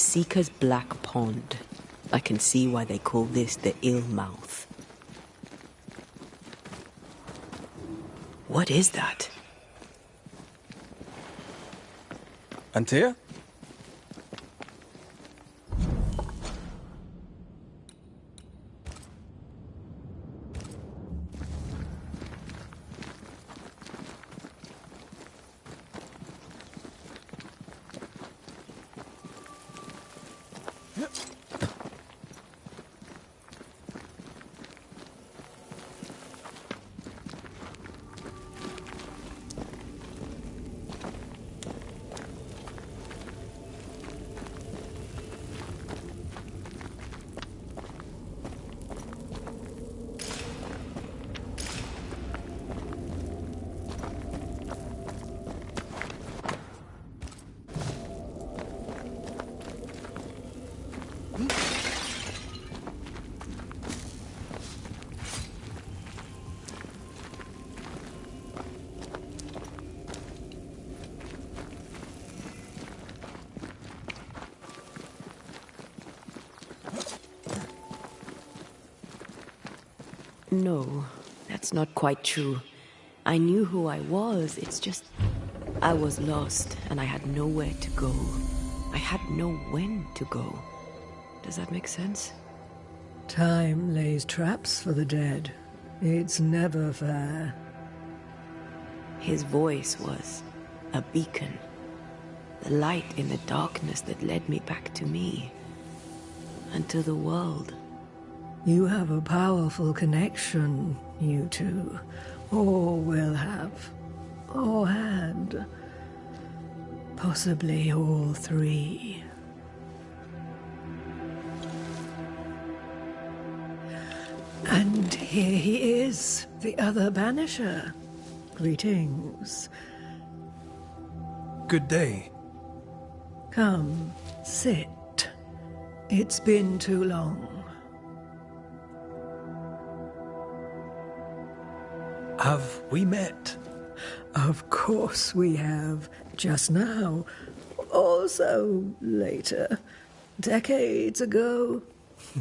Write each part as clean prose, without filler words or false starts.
Seeker's Black Pond. I can see why they call this the Ill Mouth. What is that? Antea? No, that's not quite true. I knew who I was, it's just... I was lost, and I had nowhere to go. I had no when to go. Does that make sense? Time lays traps for the dead. It's never fair. His voice was a beacon. The light in the darkness that led me back to me. And to the world. You have a powerful connection, you two. Or will have. Or had. Possibly all three. And here he is, the other Banisher. Greetings. Good day. Come, sit. It's been too long. Have we met? Of course we have. Just now. Also later. Decades ago.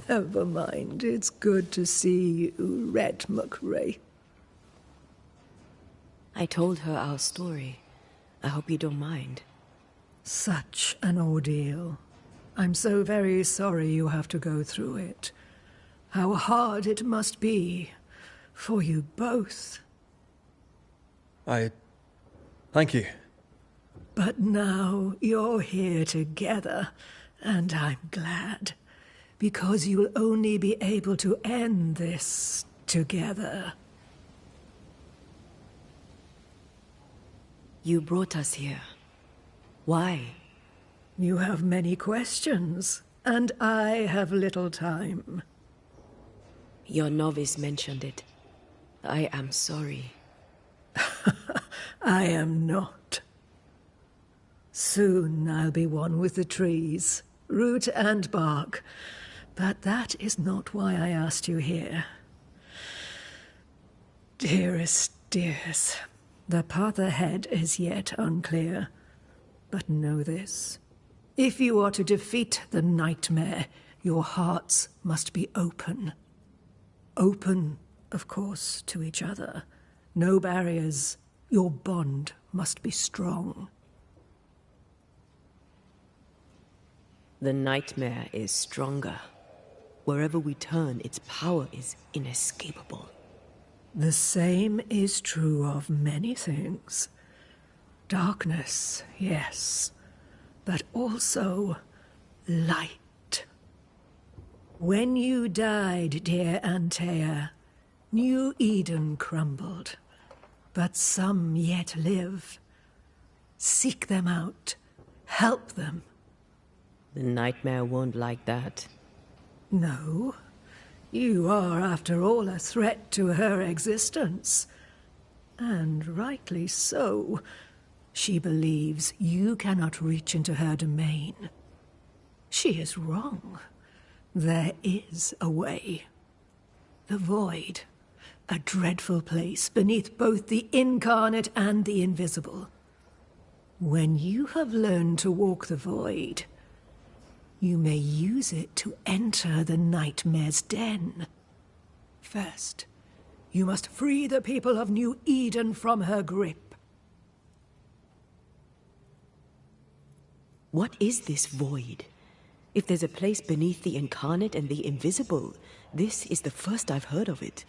Never mind. It's good to see you, Red McRae. I told her our story. I hope you don't mind. Such an ordeal. I'm so very sorry you have to go through it. How hard it must be for you both. Thank you. But now you're here together, and I'm glad. Because you'll only be able to end this together. You brought us here. Why? You have many questions, and I have little time. Your novice mentioned it. I am sorry. I am not. Soon I'll be one with the trees, root and bark. But that is not why I asked you here. Dearest dears, the path ahead is yet unclear. But know this. If you are to defeat the nightmare, your hearts must be open. Open, of course, to each other. No barriers. Your bond must be strong. The nightmare is stronger. Wherever we turn, its power is inescapable. The same is true of many things. Darkness, yes, but also light. When you died, dear Antea, New Eden crumbled, but some yet live. Seek them out, help them. The nightmare won't like that. No, you are, after all, a threat to her existence. And rightly so. She believes you cannot reach into her domain. She is wrong. There is a way. The void, a dreadful place beneath both the incarnate and the invisible. When you have learned to walk the void, you may use it to enter the nightmare's den. First, you must free the people of New Eden from her grip. What is this void? If there's a place beneath the incarnate and the invisible, this is the first I've heard of it.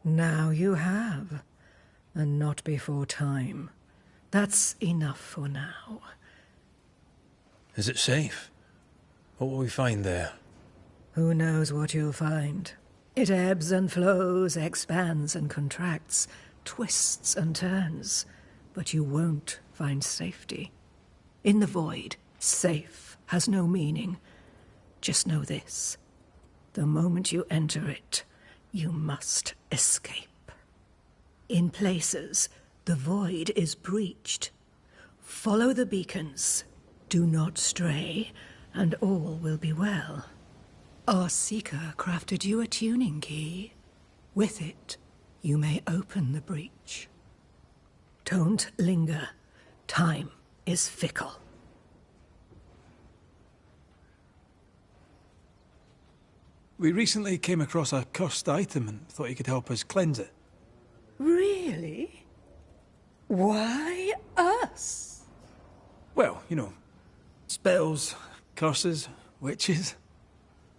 Now you have, and not before time. That's enough for now. Is it safe? What will we find there? Who knows what you'll find? It ebbs and flows, expands and contracts, twists and turns. But you won't find safety. In the void, safe has no meaning. Just know this. The moment you enter it, you must escape. In places, the void is breached. Follow the beacons. Do not stray, and all will be well. Our Seeker crafted you a tuning key. With it, you may open the breach. Don't linger. Time is fickle. We recently came across a cursed item and thought you could help us cleanse it. Really? Why us? Well, you know, spells, curses, witches.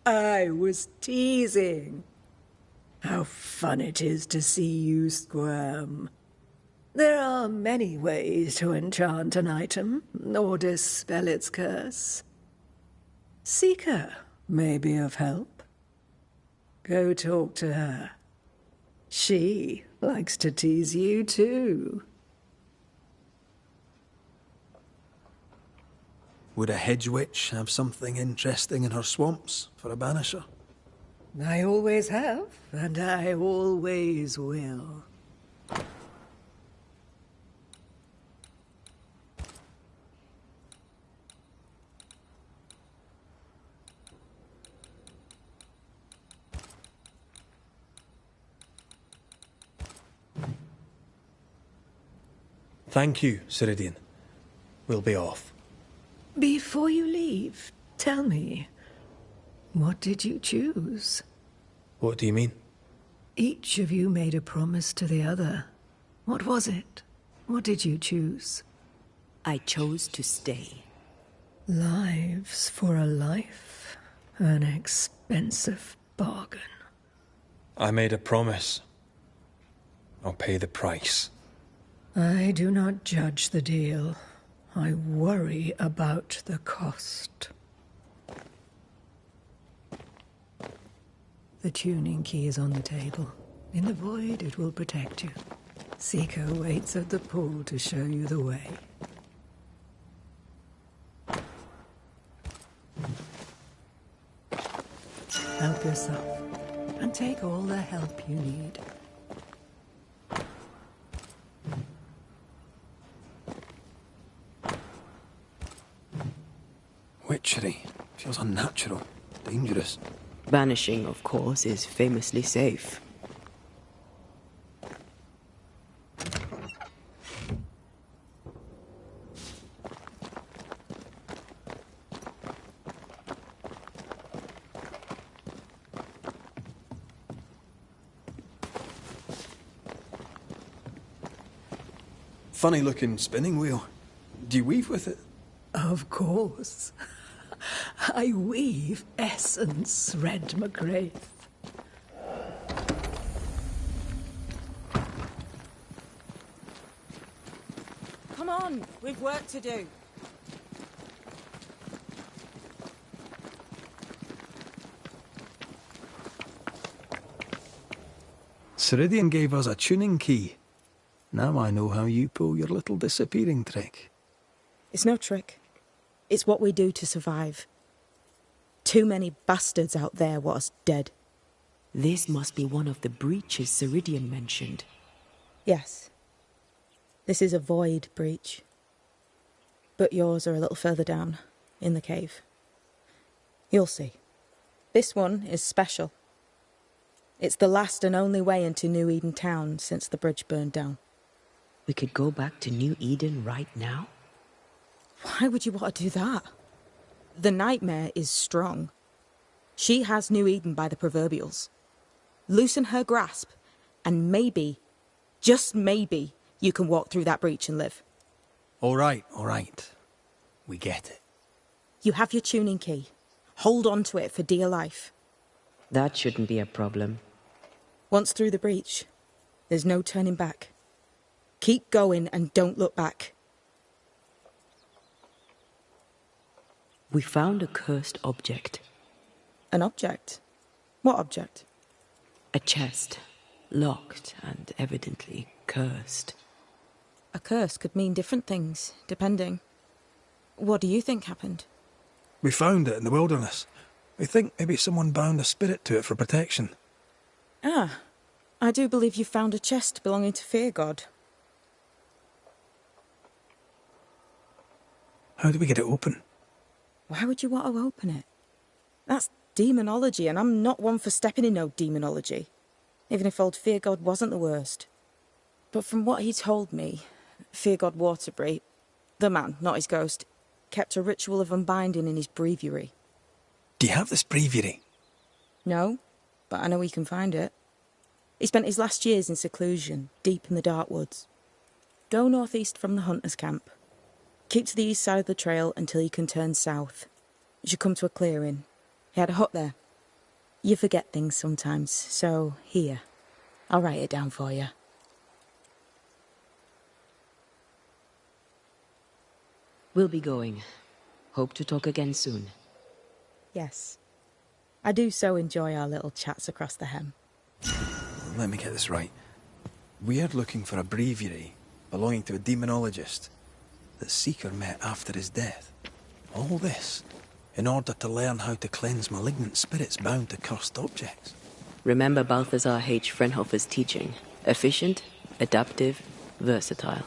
I was teasing. How fun it is to see you squirm. There are many ways to enchant an item, or dispel its curse. Seeker may be of help. Go talk to her. She likes to tease you too. Would a hedge witch have something interesting in her swamps for a banisher? I always have, and I always will. Thank you, Ceridian. We'll be off. Before you leave, tell me, what did you choose? What do you mean? Each of you made a promise to the other. What was it? What did you choose? I chose to stay. Lives for a life. An expensive bargain. I made a promise. I'll pay the price. I do not judge the deal. I worry about the cost. The tuning key is on the table. In the void, it will protect you. Seeker waits at the pool to show you the way. Help yourself, and take all the help you need. Witchery. Feels unnatural. Dangerous. Banishing, of course, is famously safe. Funny looking spinning wheel. Do you weave with it? Of course. I weave essence, Red McGrath. Come on, we've work to do. Ceridian gave us a tuning key. Now I know how you pull your little disappearing trick. It's no trick. It's what we do to survive. Too many bastards out there want us dead. This must be one of the breaches Ceridian mentioned. Yes. This is a void breach. But yours are a little further down, in the cave. You'll see. This one is special. It's the last and only way into New Eden town since the bridge burned down. We could go back to New Eden right now? Why would you want to do that? The nightmare is strong. She has New Eden by the proverbials. Loosen her grasp, and maybe, just maybe, you can walk through that breach and live. All right. We get it. You have your tuning key. Hold on to it for dear life. That shouldn't be a problem. Once through the breach, there's no turning back. Keep going and don't look back. We found a cursed object. An object? What object? A chest. Locked and evidently cursed. A curse could mean different things, depending. What do you think happened? We found it in the wilderness. We think maybe someone bound a spirit to it for protection. Ah, I do believe you found a chest belonging to Fear God. How do we get it open? Why would you want to open it? That's demonology, and I'm not one for stepping in no demonology. Even if old Fear God wasn't the worst. But from what he told me, Fear God Waterbury, the man, not his ghost, kept a ritual of unbinding in his breviary. Do you have this breviary? No, but I know he can find it. He spent his last years in seclusion, deep in the dark woods. Go northeast from the hunter's camp. Keep to the east side of the trail until you can turn south. You should come to a clearing. He had a hut there. You forget things sometimes, so here. I'll write it down for you. We'll be going. Hope to talk again soon. Yes. I do so enjoy our little chats across the hem. Let me get this right. We're looking for a breviary belonging to a demonologist that Seeker met after his death. All this in order to learn how to cleanse malignant spirits bound to cursed objects. Remember Balthazar H. Frenhofer's teaching. Efficient, adaptive, versatile.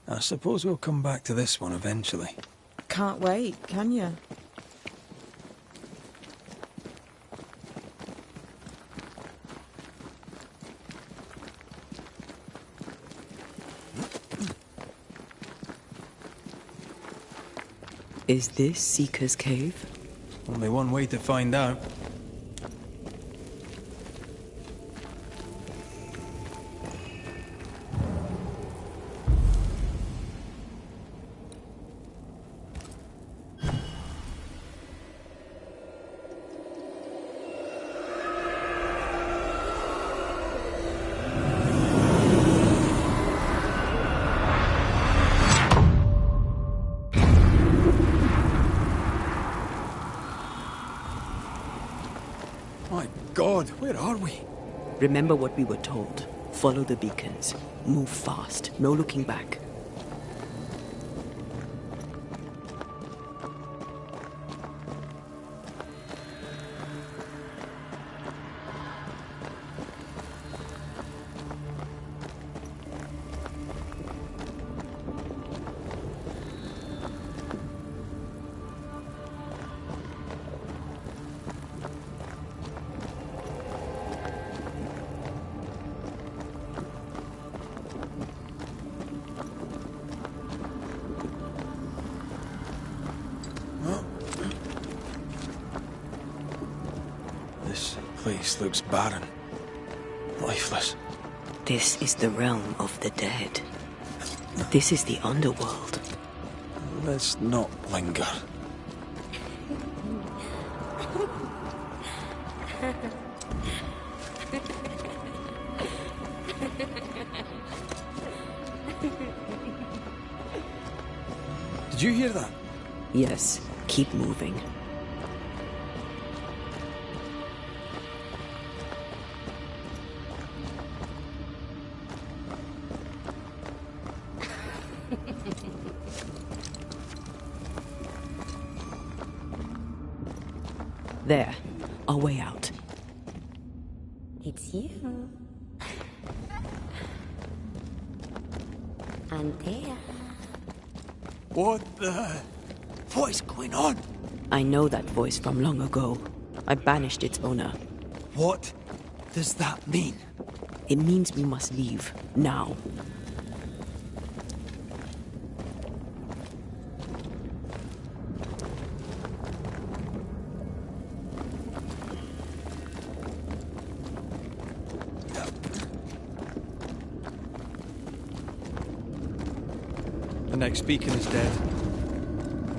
I suppose we'll come back to this one eventually. Can't wait, can you? Is this Seeker's Cave? Only one way to find out. My God, where are we? Remember what we were told. Follow the beacons. Move fast. No looking back. This place looks barren. Lifeless. This is the realm of the dead. This is the underworld. Let's not linger. Did you hear that? Yes, keep moving. There, our way out. It's you. Antea. What is going on? I know that voice from long ago. I banished its owner. What does that mean? It means we must leave, now. The next beacon is dead.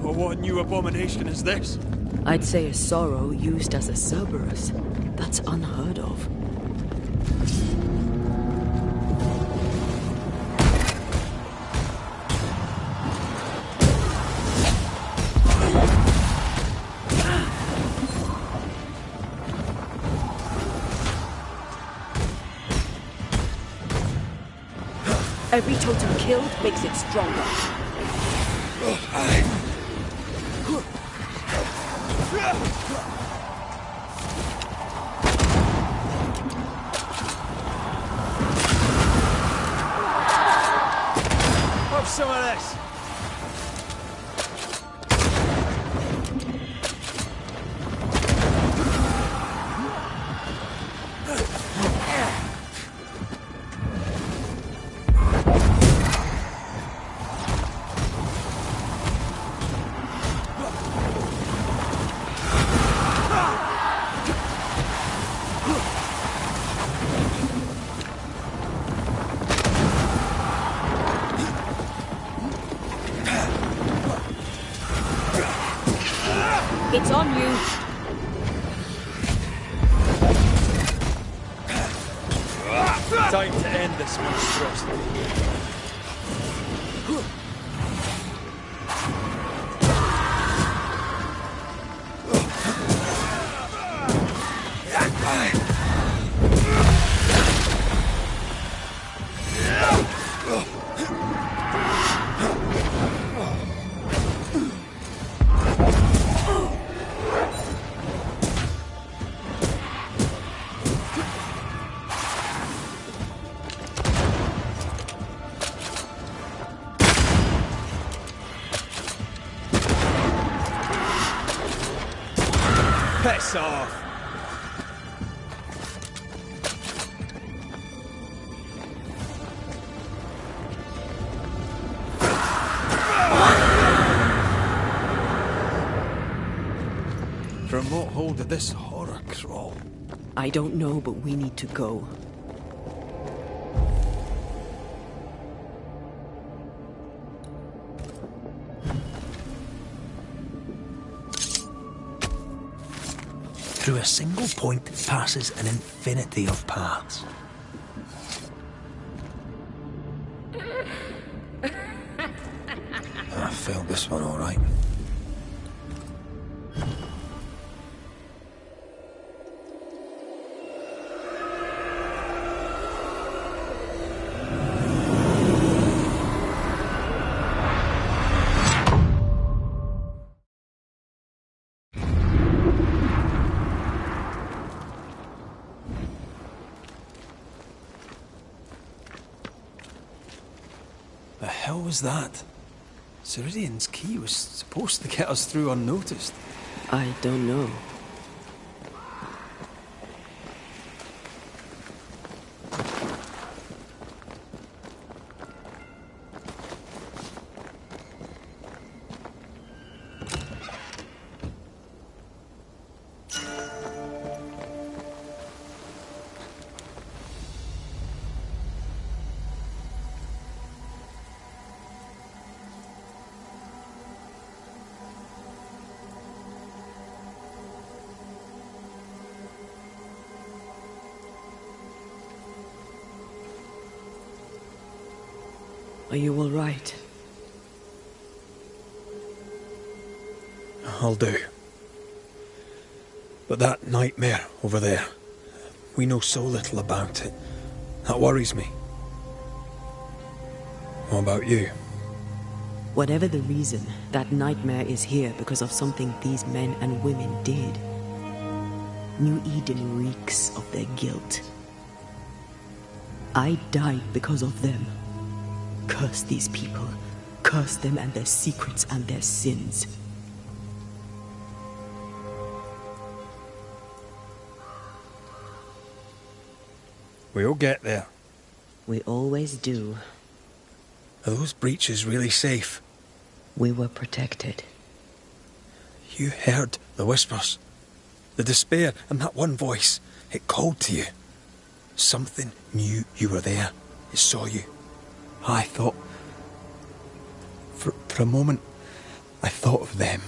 Oh, what new abomination is this? I'd say a sorrow used as a Cerberus. That's unheard of. Every totem killed makes it stronger. Have some of this. It's on you. Time to end this monstrosity. Piss off! From what hole did this horror crawl? I don't know, but we need to go. Through a single point passes an infinity of paths. I failed this one all right. The hell was that? Ceridian's key was supposed to get us through unnoticed. I don't know. Are you all right? I'll do. But that nightmare over there, we know so little about it. That worries me. What about you? Whatever the reason, that nightmare is here because of something these men and women did. New Eden reeks of their guilt. I died because of them. Curse these people. Curse them and their secrets and their sins. We'll get there. We always do. Are those breaches really safe? We were protected. You heard the whispers, the despair, and that one voice. It called to you. Something knew you were there. It saw you. I thought... For a moment, I thought of them.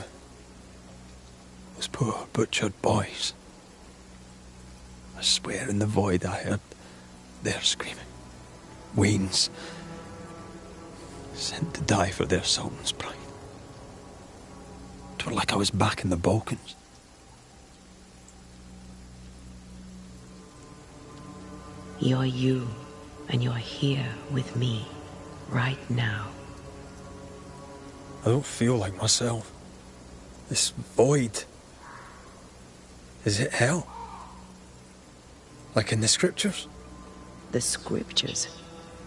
Those poor butchered boys. I swear in the void I heard their screaming. Wains. Sent to die for their sultan's pride. 'Twere like I was back in the Balkans. You're you, and you're here with me, right now. I don't feel like myself. This void. Is it hell? Like in the scriptures? The scriptures?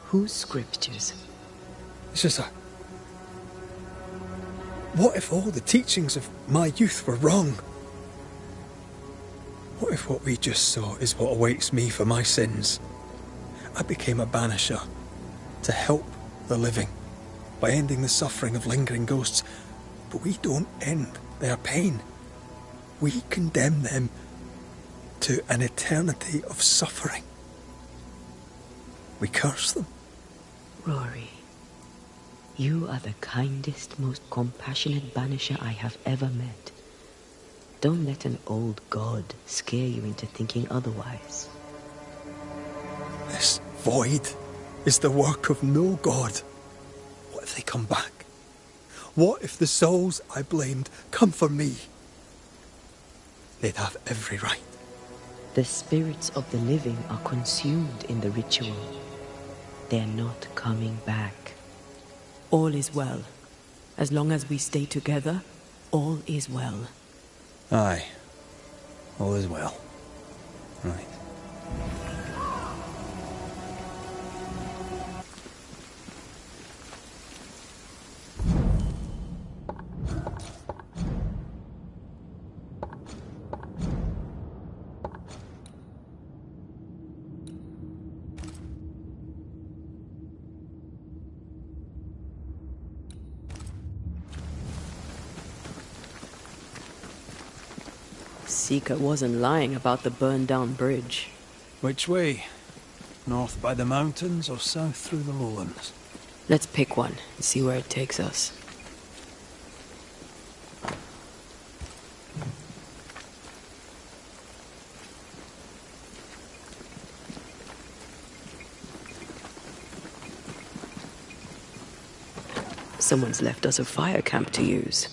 Whose scriptures? It's just what if all the teachings of my youth were wrong? What if what we just saw is what awaits me for my sins? I became a banisher to help the living by ending the suffering of lingering ghosts, but we don't end their pain. We condemn them to an eternity of suffering. We curse them. Rory, you are the kindest, most compassionate banisher I have ever met. Don't let an old god scare you into thinking otherwise. This void is the work of no god. What if they come back? What if the souls I blamed come for me? They'd have every right. The spirits of the living are consumed in the ritual. They're not coming back. All is well. As long as we stay together, all is well. Aye. All is well. Right. Seeker wasn't lying about the burned-down bridge. Which way? North by the mountains or south through the lowlands? Let's pick one and see where it takes us. Someone's left us a fire camp to use.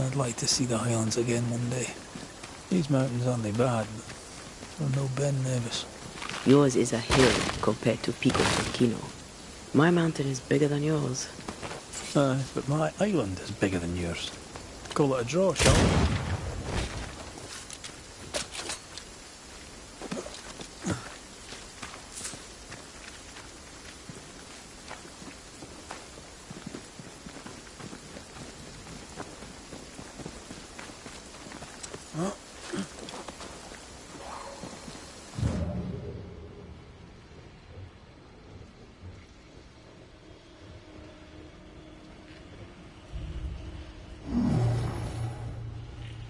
I'd like to see the Highlands again one day. These mountains aren't they bad, but they're no Ben Nevis. Yours is a hill compared to Pico Turquino. My mountain is bigger than yours. Aye, but my island is bigger than yours. Call it a draw, shall we?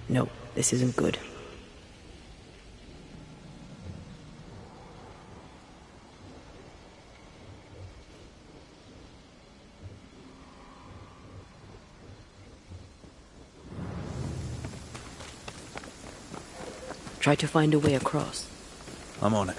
No, this isn't good. Try to find a way across. I'm on it.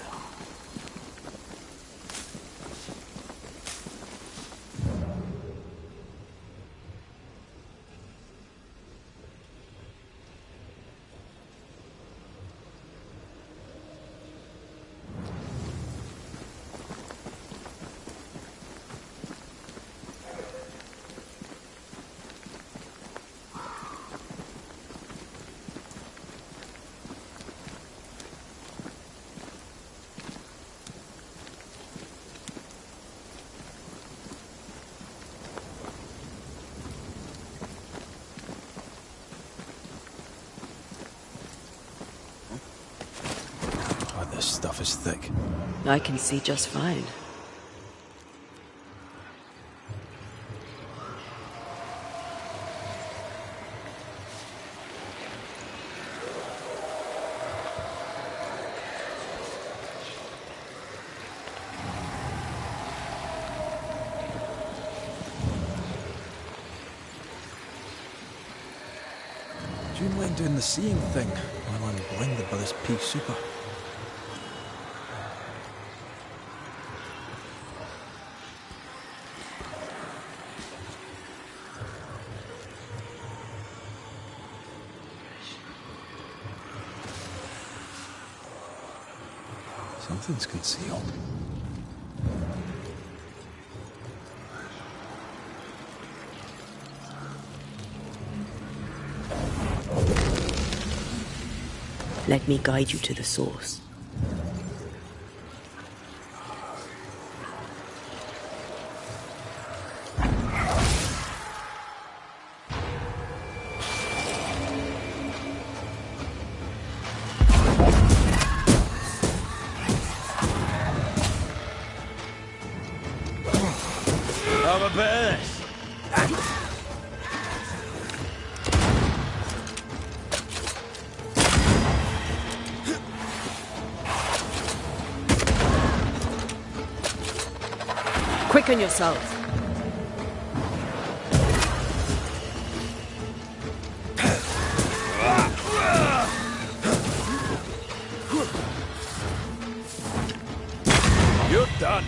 This stuff is thick. I can see just fine. Do you mind doing the seeing thing while I'm blinded by this pea super? Something's concealed. Let me guide you to the source. Have a bit of this. Quicken yourself. You're done.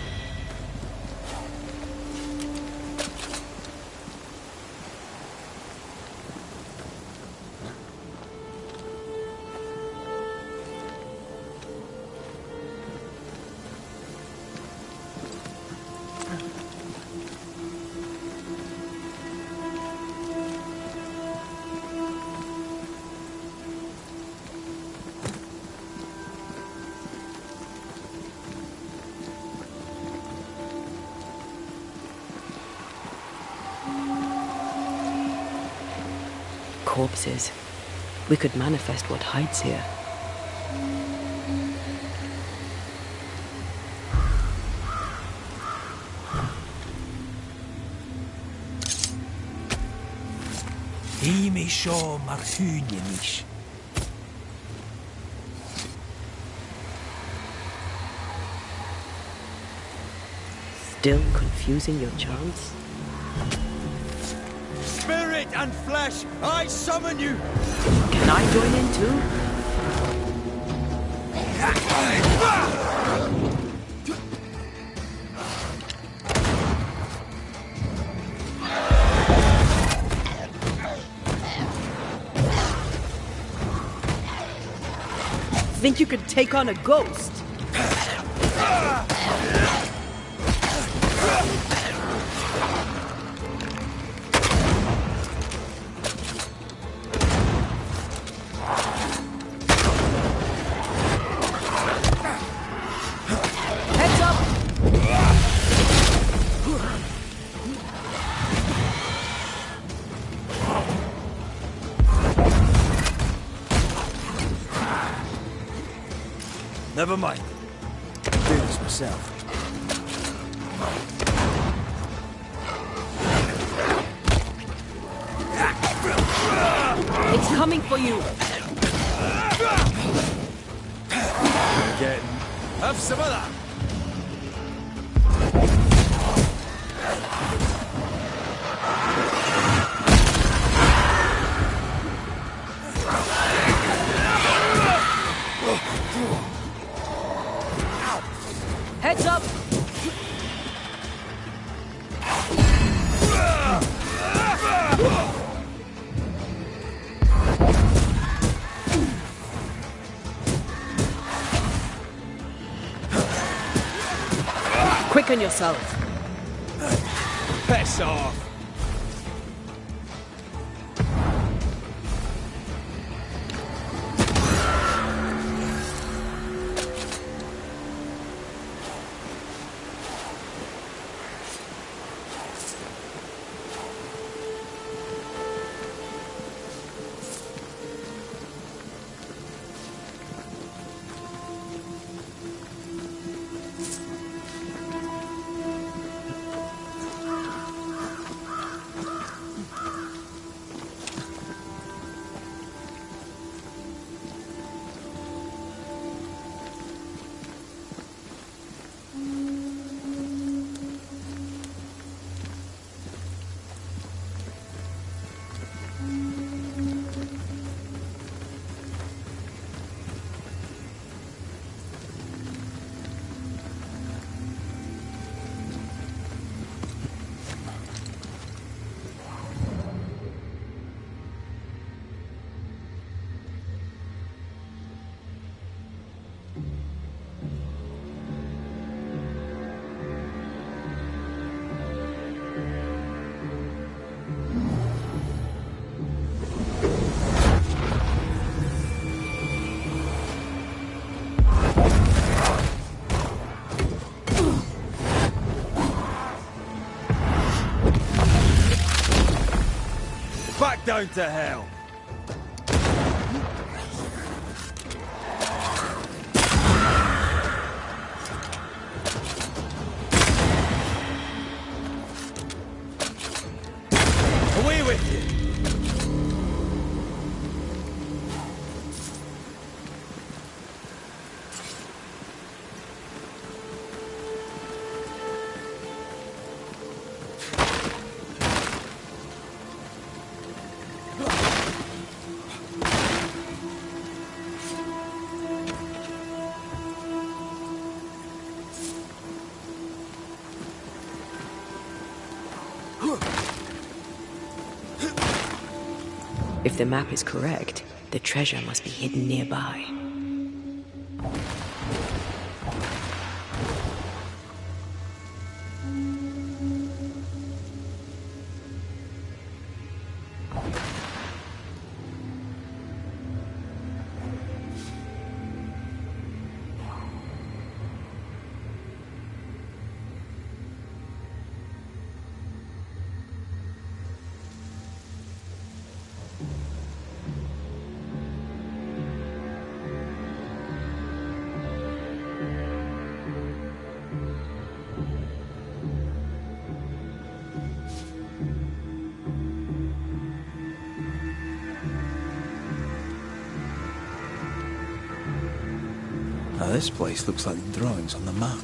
Corpses. We could manifest what hides here. He may show Marhunianish. Still confusing your chance? Spirit and flesh, I summon you! Can I join in too? think you could take on a ghost? Heads up! Never mind. I'll do this myself. It's coming for you! Have some of that! Heads up! Quicken yourself. Piss off! Back down to hell! Away with you! If the map is correct, the treasure must be hidden nearby. Now this place looks like the drawings on the map.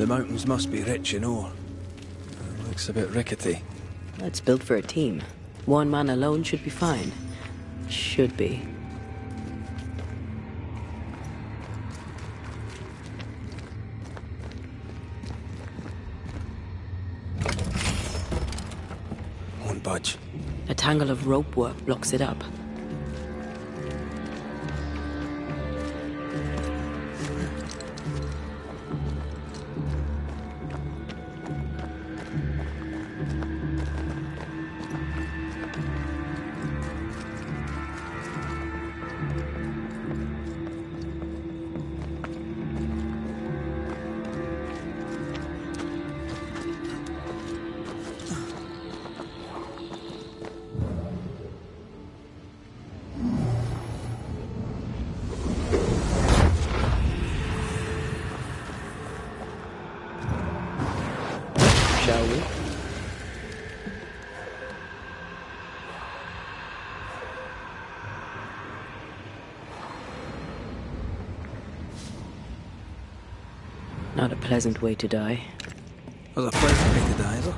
The mountains must be rich in ore. Looks a bit rickety. It's built for a team. One man alone should be fine. Should be. Won't budge. A tangle of rope work blocks it up. Shall we? Not a pleasant way to die. There's a pleasant way to die, is there?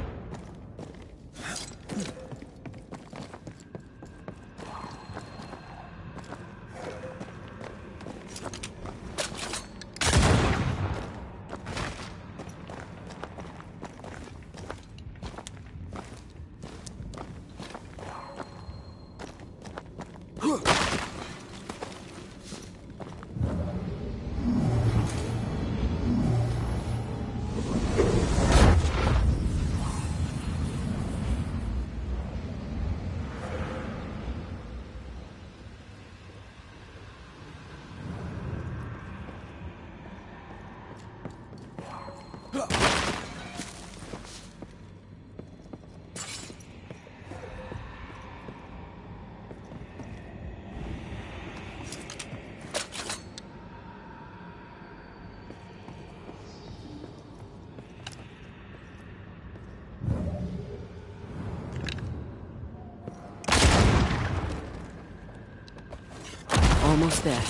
Almost there.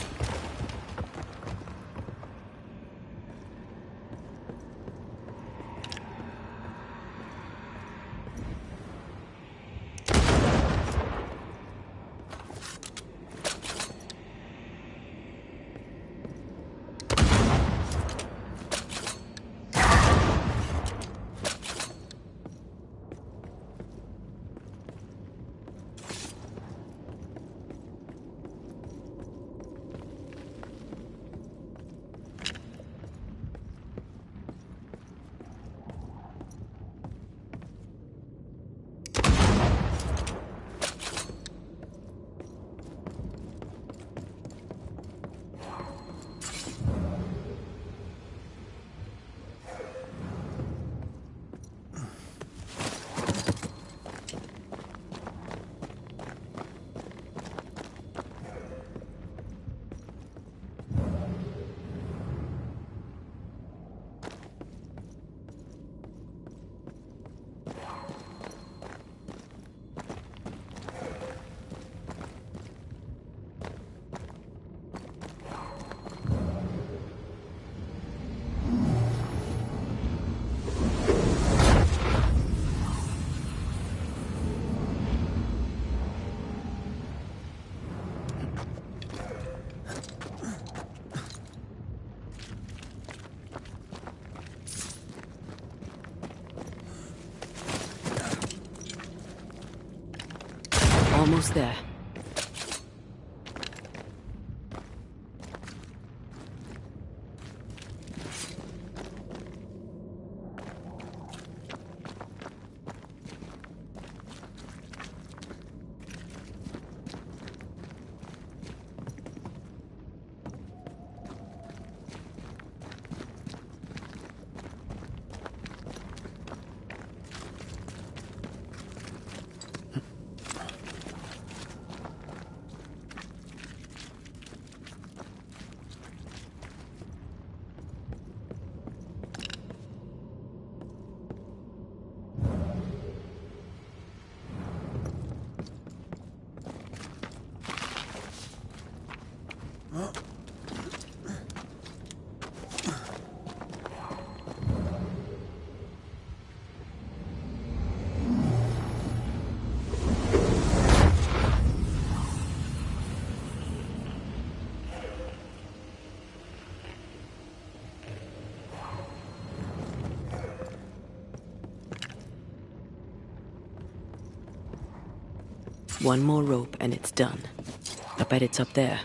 Almost there. One more rope and it's done. I bet it's up there.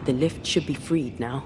The lift should be freed now.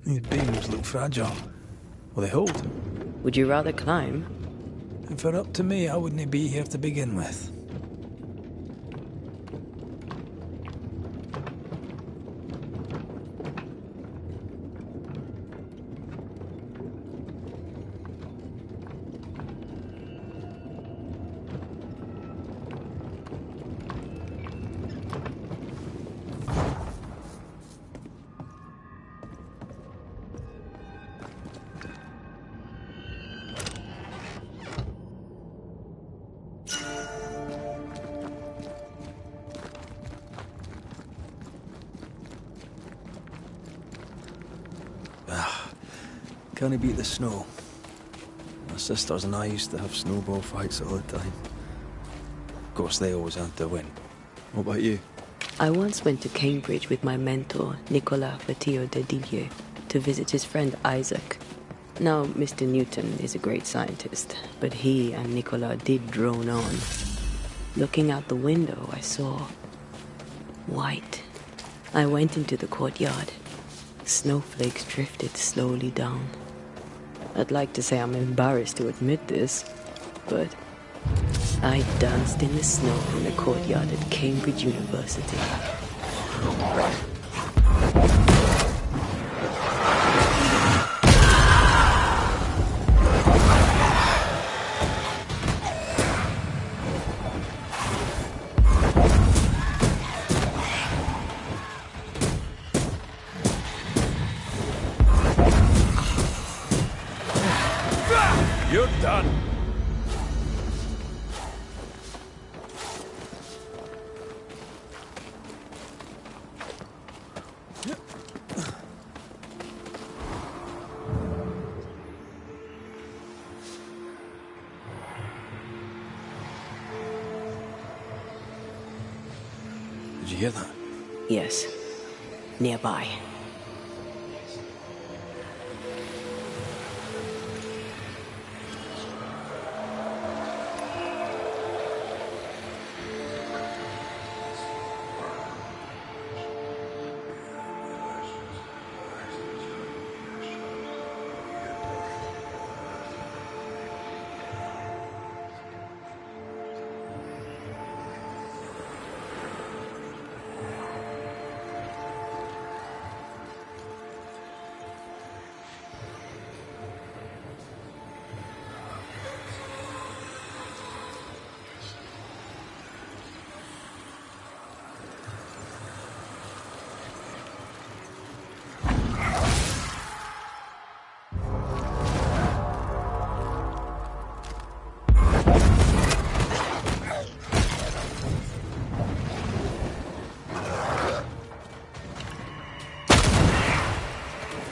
These beams look fragile. Will they hold? Would you rather climb? If it were up to me, I wouldn't be here to begin with. Can't beat the snow. My sisters and I used to have snowball fights all the time. Of course, they always had to win. What about you? I once went to Cambridge with my mentor, Nicolas Fatio de Didier, to visit his friend Isaac. Now, Mr. Newton is a great scientist, but he and Nicolas did drone on. Looking out the window, I saw white. I went into the courtyard. Snowflakes drifted slowly down. I'd like to say I'm embarrassed to admit this, but I danced in the snow in the courtyard at Cambridge University. You're done. Did you hear that? Yes, nearby.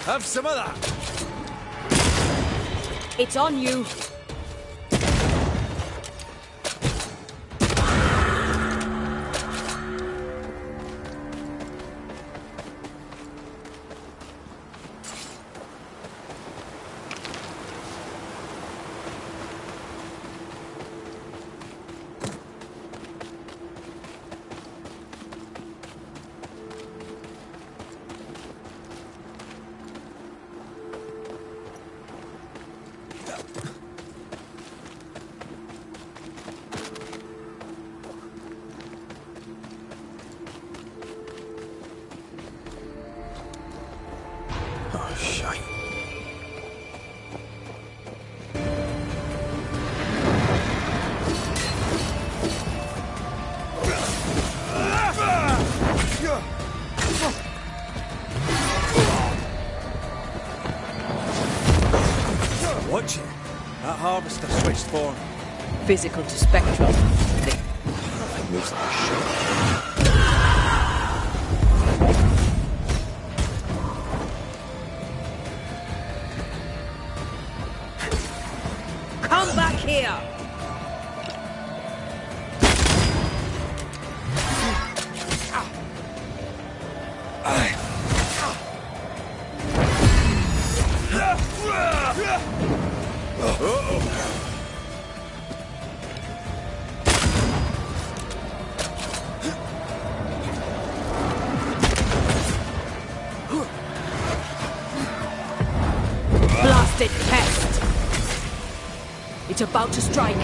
Have some of that! It's on you! Which form? Physical to spectral. It moves like a shot. Come back here! Blasted pest! It's about to strike.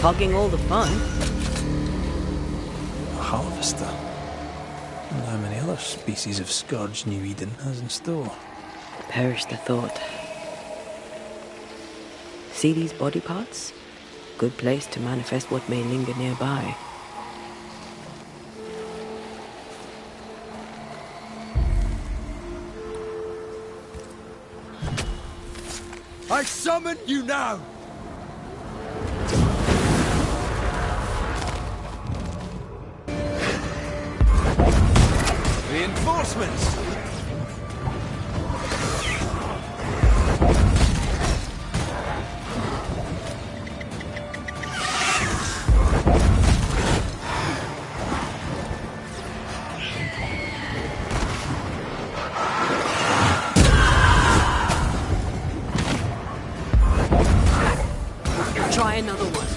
Hogging all the fun. A harvester. And how many other species of scourge New Eden has in store? Perish the thought. See these body parts? Good place to manifest what may linger nearby. I summon you now! Reinforcements! Try another one.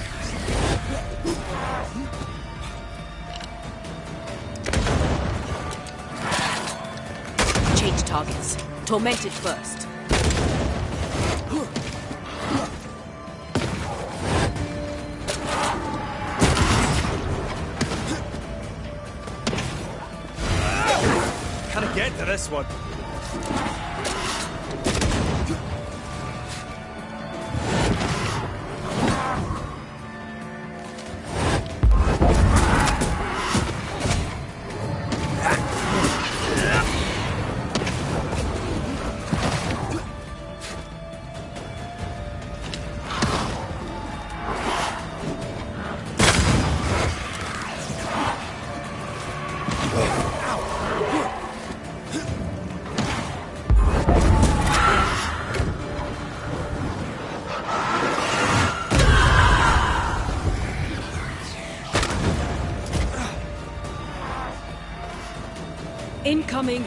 Change targets. Tormented first. Can I get to this one? Incoming!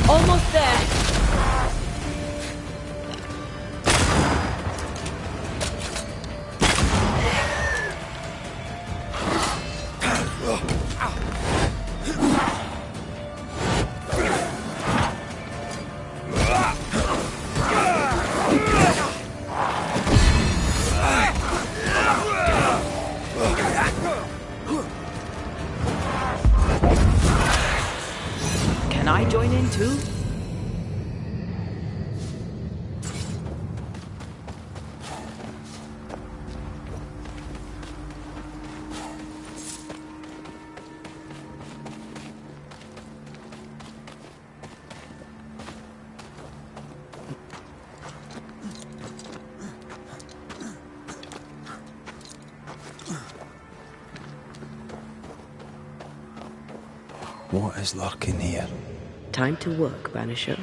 Almost there! Can I join in too? What is lurking here? Time to work, Banisher.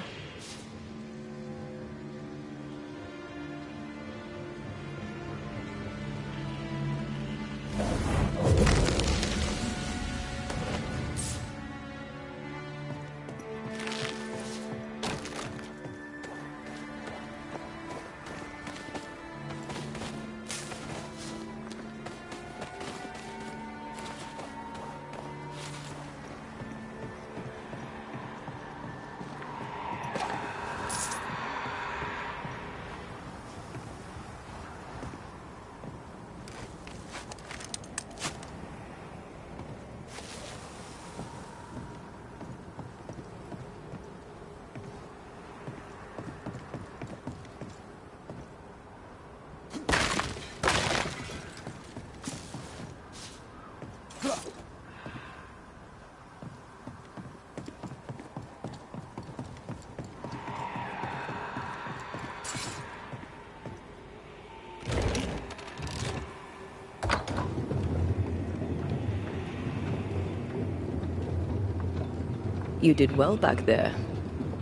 You did well back there.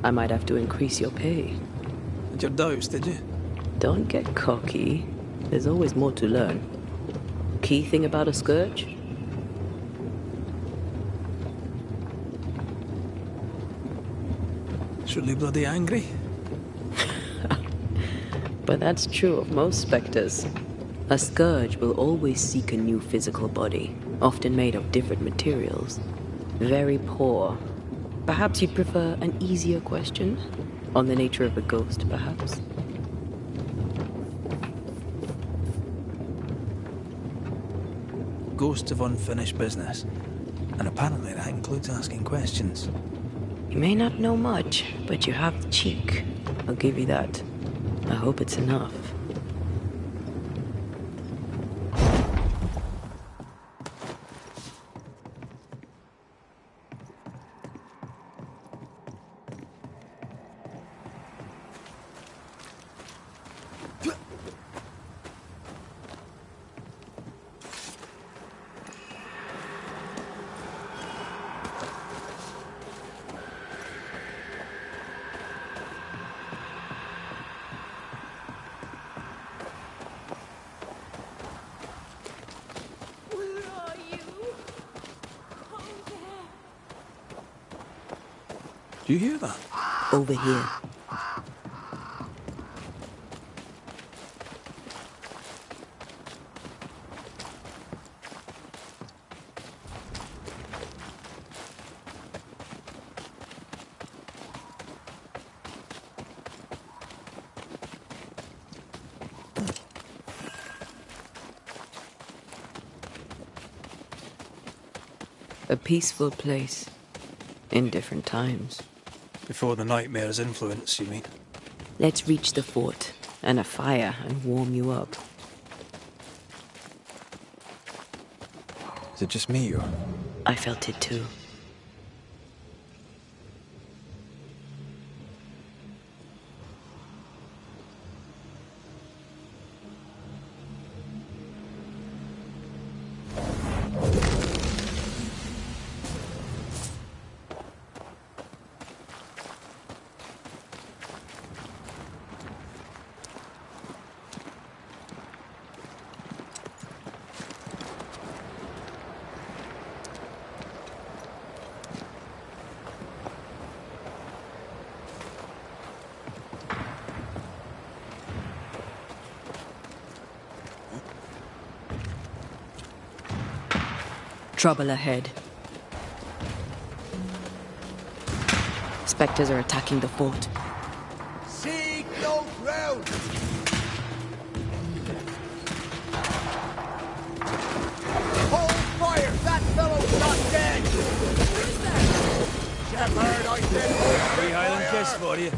I might have to increase your pay. Had your doubts, did you? Don't get cocky. There's always more to learn. Key thing about a scourge? Surely bloody angry? But that's true of most specters. A scourge will always seek a new physical body, often made of different materials. Very poor. Perhaps you'd prefer an easier question? On the nature of a ghost, perhaps? Ghosts of unfinished business. And apparently that includes asking questions. You may not know much, but you have the cheek. I'll give you that. I hope it's enough. Do you hear that? Over here. A peaceful place. In different times. Before the nightmare's influence, you mean? Let's reach the fort, and a fire, and warm you up. Is it just me, or...? I felt it too. Trouble ahead. Spectres are attacking the fort. Seek no ground! Hold fire! That fellow's not dead! Who's that? Shepherd, I said hold Free Highland fire! kiss for you.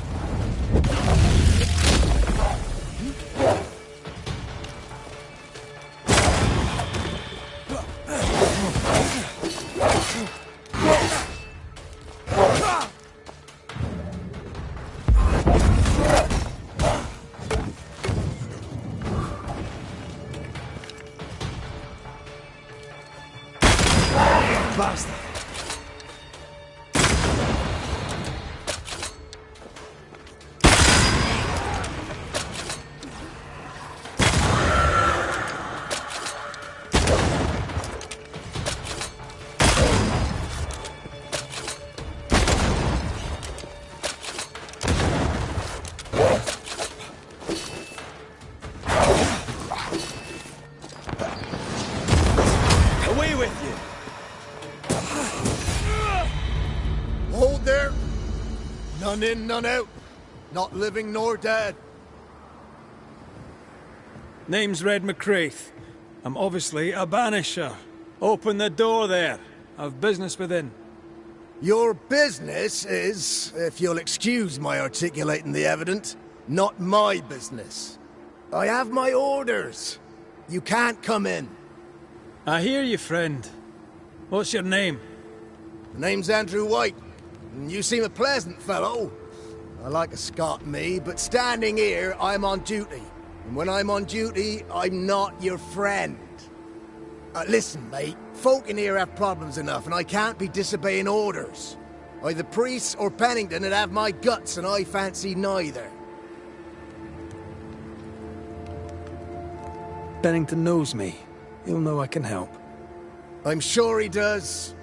Bastard. Away with you! Hold there! None in, none out. Not living nor dead. Name's Red McCraith. I'm obviously a banisher. Open the door there. I've business within. Your business is, if you'll excuse my articulating the evident, not my business. I have my orders. You can't come in. I hear you, friend. What's your name? The name's Andrew White. And you seem a pleasant fellow. I like a Scot, me, but standing here, I'm on duty. And when I'm on duty, I'm not your friend. Listen, mate, folk in here have problems enough, and I can't be disobeying orders. Either priests or Pennington would have my guts, and I fancy neither. Bennington knows me. He'll know I can help. I'm sure he does.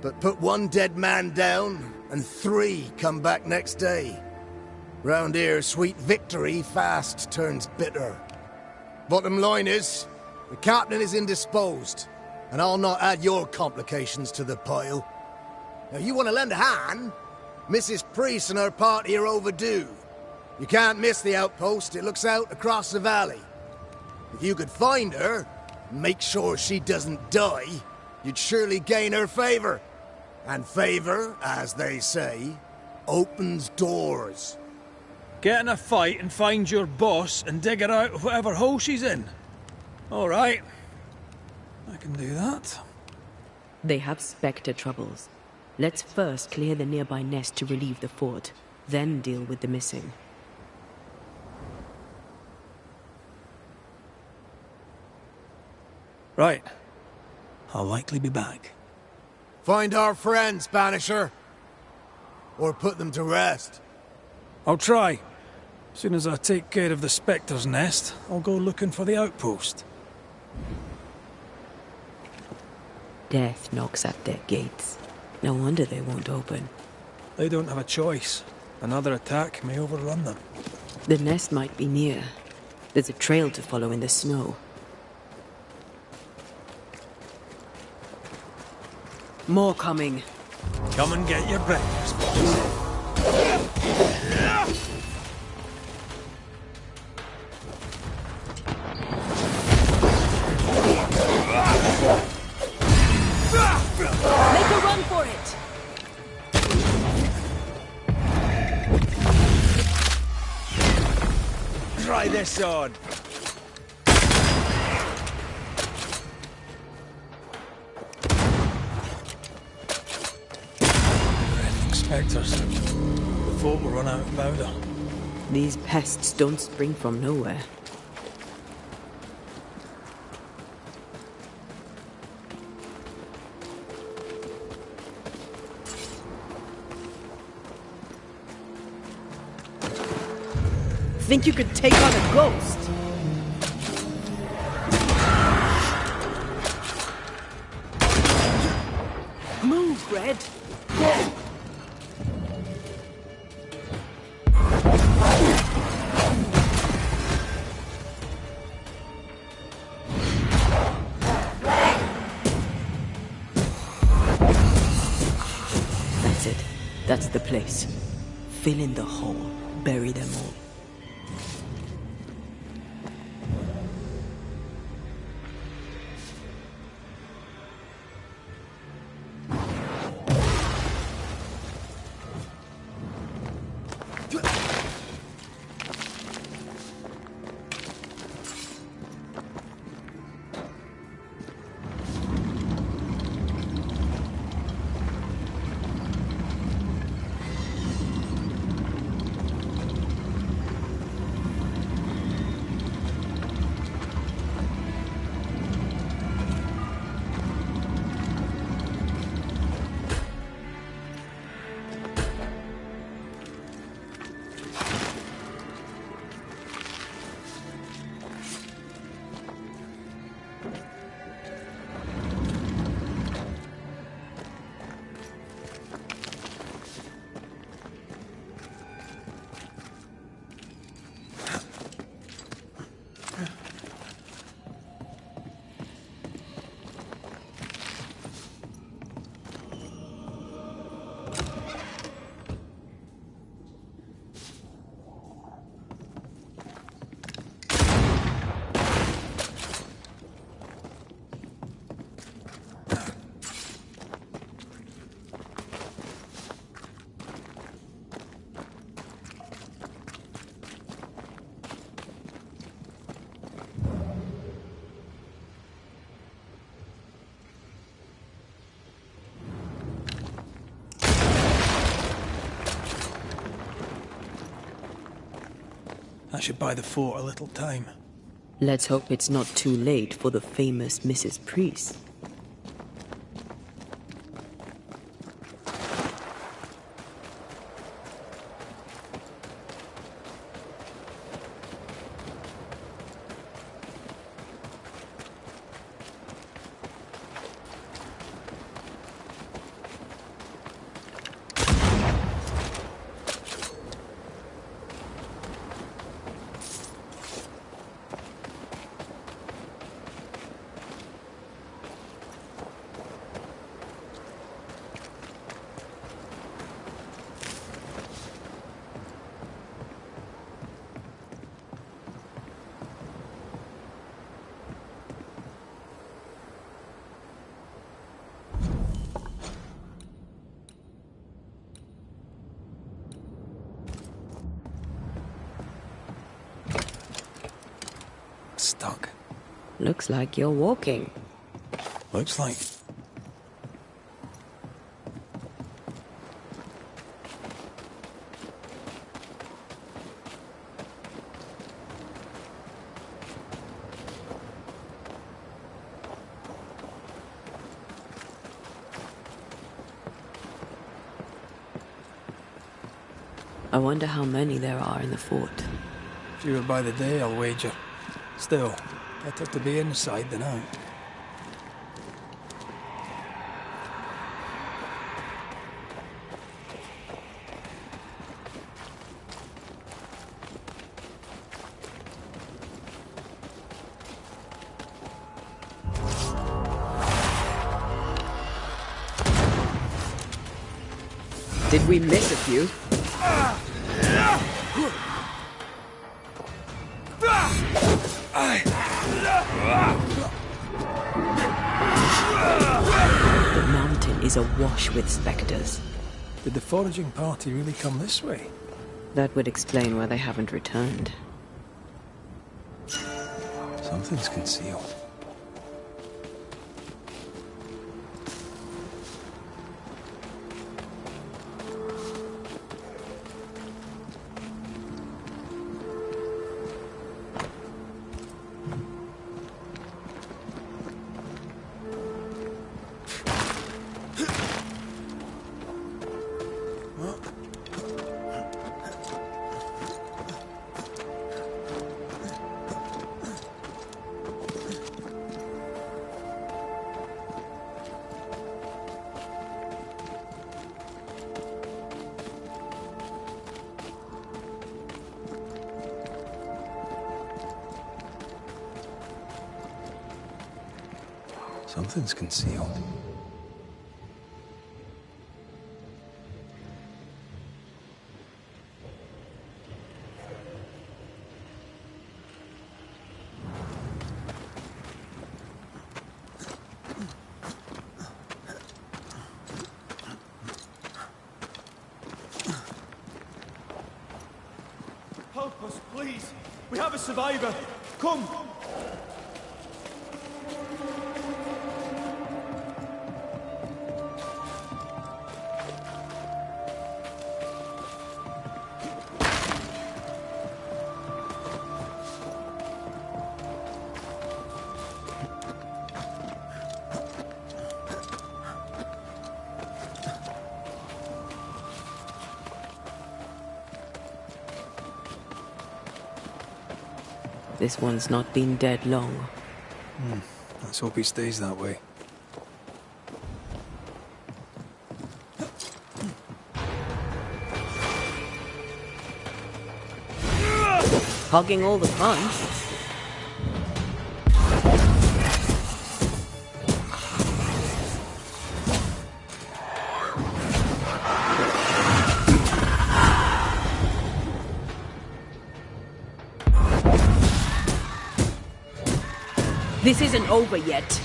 But put one dead man down, and 3 come back next day. Round here, sweet victory fast turns bitter. Bottom line is, the captain is indisposed, and I'll not add your complications to the pile. Now, you want to lend a hand? Mrs. Priest and her party are overdue. You can't miss the outpost. It looks out across the valley. If you could find her, and make sure she doesn't die, you'd surely gain her favor. And favor, as they say, opens doors. Get in a fight and find your boss and dig her out of whatever hole she's in. All right. I can do that. They have Spectre troubles. Let's first clear the nearby nest to relieve the fort, then deal with the missing. Right. I'll likely be back. Find our friends, Banisher. Or put them to rest. I'll try. As soon as I take care of the Spectre's nest, I'll go looking for the outpost. Death knocks at their gates. No wonder they won't open. They don't have a choice. Another attack may overrun them. The nest might be near. There's a trail to follow in the snow. More coming. Come and get your breakfast, boys. Make a run for it! Try this on. Spectres. The fort will run out of powder. These pests don't spring from nowhere. Think you could take on a ghost? Move, Red! That's it. That's the place. Fill in the hole. Bury them all. That should buy the fort a little time. Let's hope it's not too late for the famous Mrs. Priest. stuck. Looks like you're walking. Looks like. I wonder how many there are in the fort. Fewer by the day, I'll wager. Still, better to be inside than out. Did we miss a few? The mountain is awash with spectres. Did the foraging party really come this way? That would explain why they haven't returned. Something's concealed. Something's concealed. Help us, please. We have a survivor. Come. This one's not been dead long. Let's hope he stays that way. Hogging all the fun. This isn't over yet.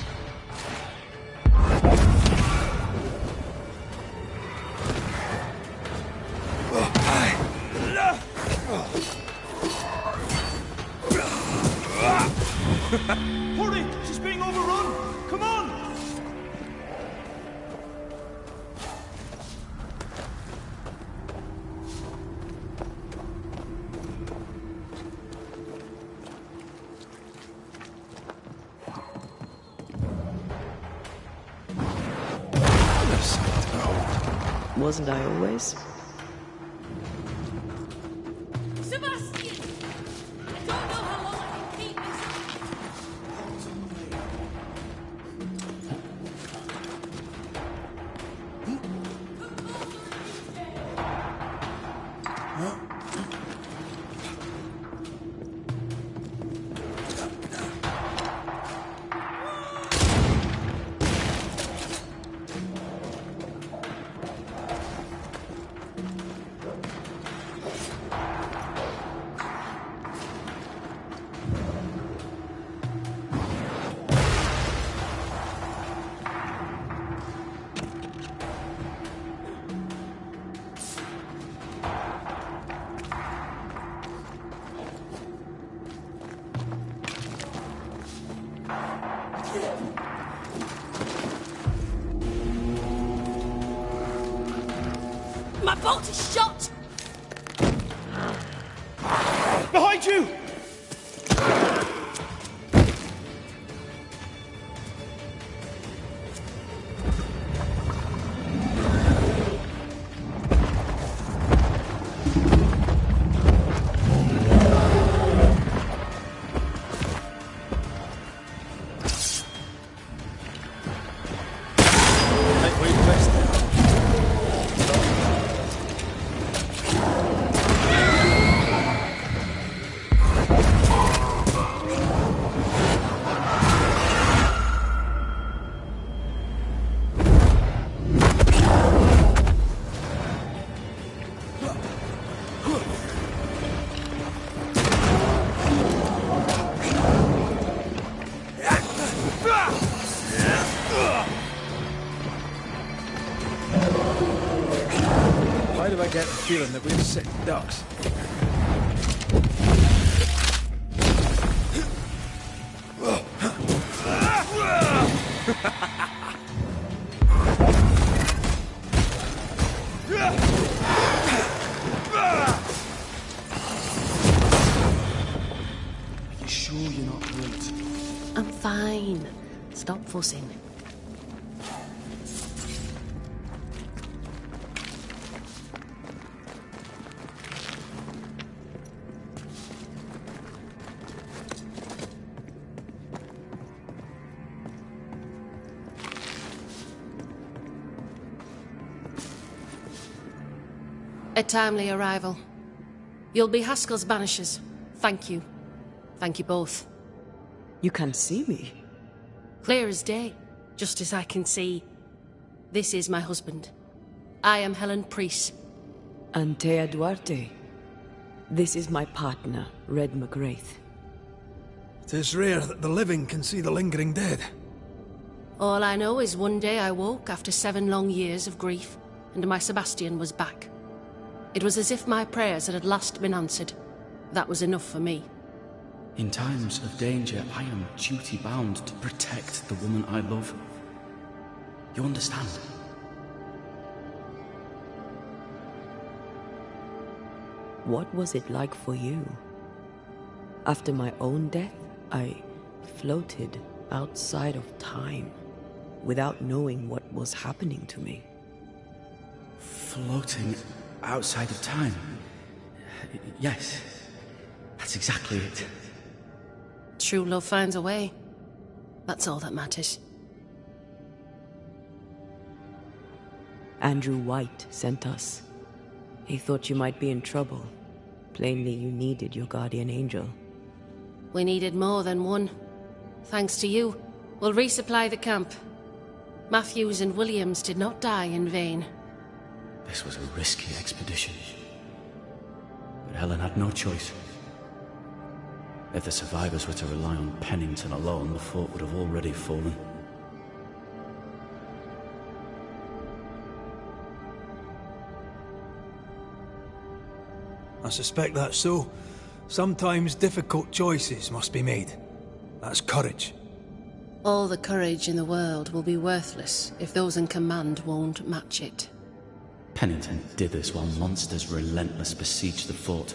Hurry! She's being overrun! Come on! Wasn't I always? Sebastian! I don't know how long I can keep this. My bolt is shot! Behind you! Why do I get the feeling that we're sick ducks? Are you sure you're not hurt? I'm fine. Stop fussing. A timely arrival. You'll be Haskell's Banishers. Thank you. Thank you both. You can see me. Clear as day, just as I can see. This is my husband. I am Helen Priest. Antea Duarte. This is my partner, Red McGrath. It is rare that the living can see the lingering dead. All I know is one day I woke after 7 long years of grief, and my Sebastian was back. It was as if my prayers had at last been answered. That was enough for me. In times of danger, I am duty-bound to protect the woman I love. You understand? What was it like for you? After my own death, I floated outside of time, without knowing what was happening to me. Floating outside of time? Yes, that's exactly it. True love finds a way. That's all that matters. Andrew White sent us. He thought you might be in trouble. Plainly, you needed your guardian angel. We needed more than one. Thanks to you, we'll resupply the camp. Matthews and Williams did not die in vain. This was a risky expedition. But Helen had no choice. If the survivors were to rely on Pennington alone, the fort would have already fallen. I suspect that's so. Sometimes difficult choices must be made. That's courage. All the courage in the world will be worthless if those in command won't match it. Pennington did this while monsters relentless besieged the fort.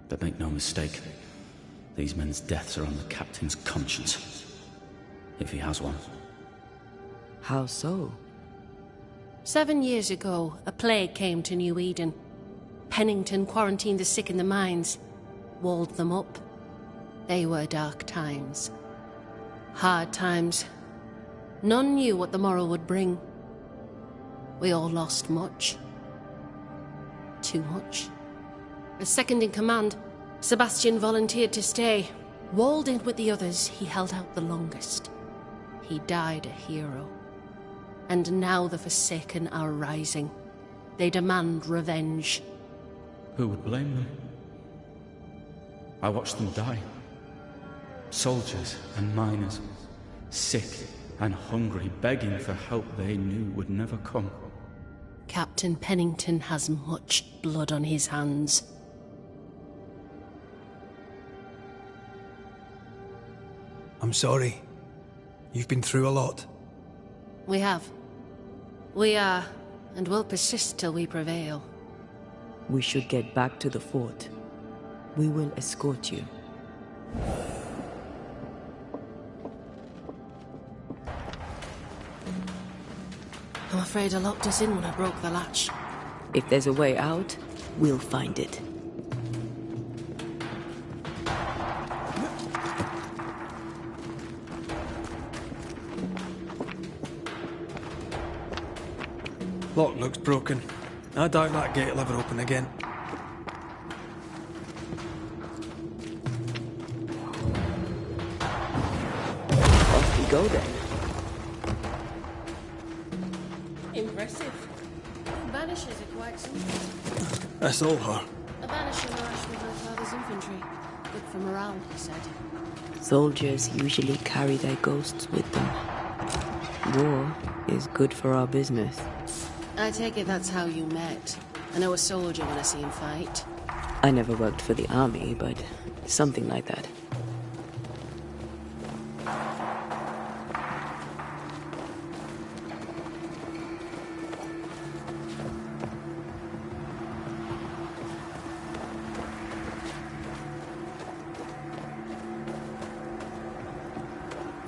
But make no mistake, these men's deaths are on the captain's conscience. If he has one. How so? 7 years ago, a plague came to New Eden. Pennington quarantined the sick in the mines, walled them up. They were dark times. Hard times. None knew what the morrow would bring. We all lost much. Too much. As second in command, Sebastian volunteered to stay. Walled in with the others, he held out the longest. He died a hero. And now the Forsaken are rising. They demand revenge. Who would blame them? I watched them die. Soldiers and miners, sick and hungry, begging for help they knew would never come. Captain Pennington has much blood on his hands. I'm sorry. You've been through a lot. We have. We are and we'll persist till we prevail. We should get back to the fort. We will escort you. I'm afraid I locked us in when I broke the latch. If there's a way out, we'll find it. Lock looks broken. I doubt that gate will ever open again. Off we go then. Impressive. Banishers are quite something. That's all her. A banisher marched with my father's infantry. Good for morale, he said. Soldiers usually carry their ghosts with them. War is good for our business. I take it that's how you met. I know a soldier when I see him fight. I never worked for the army, but something like that.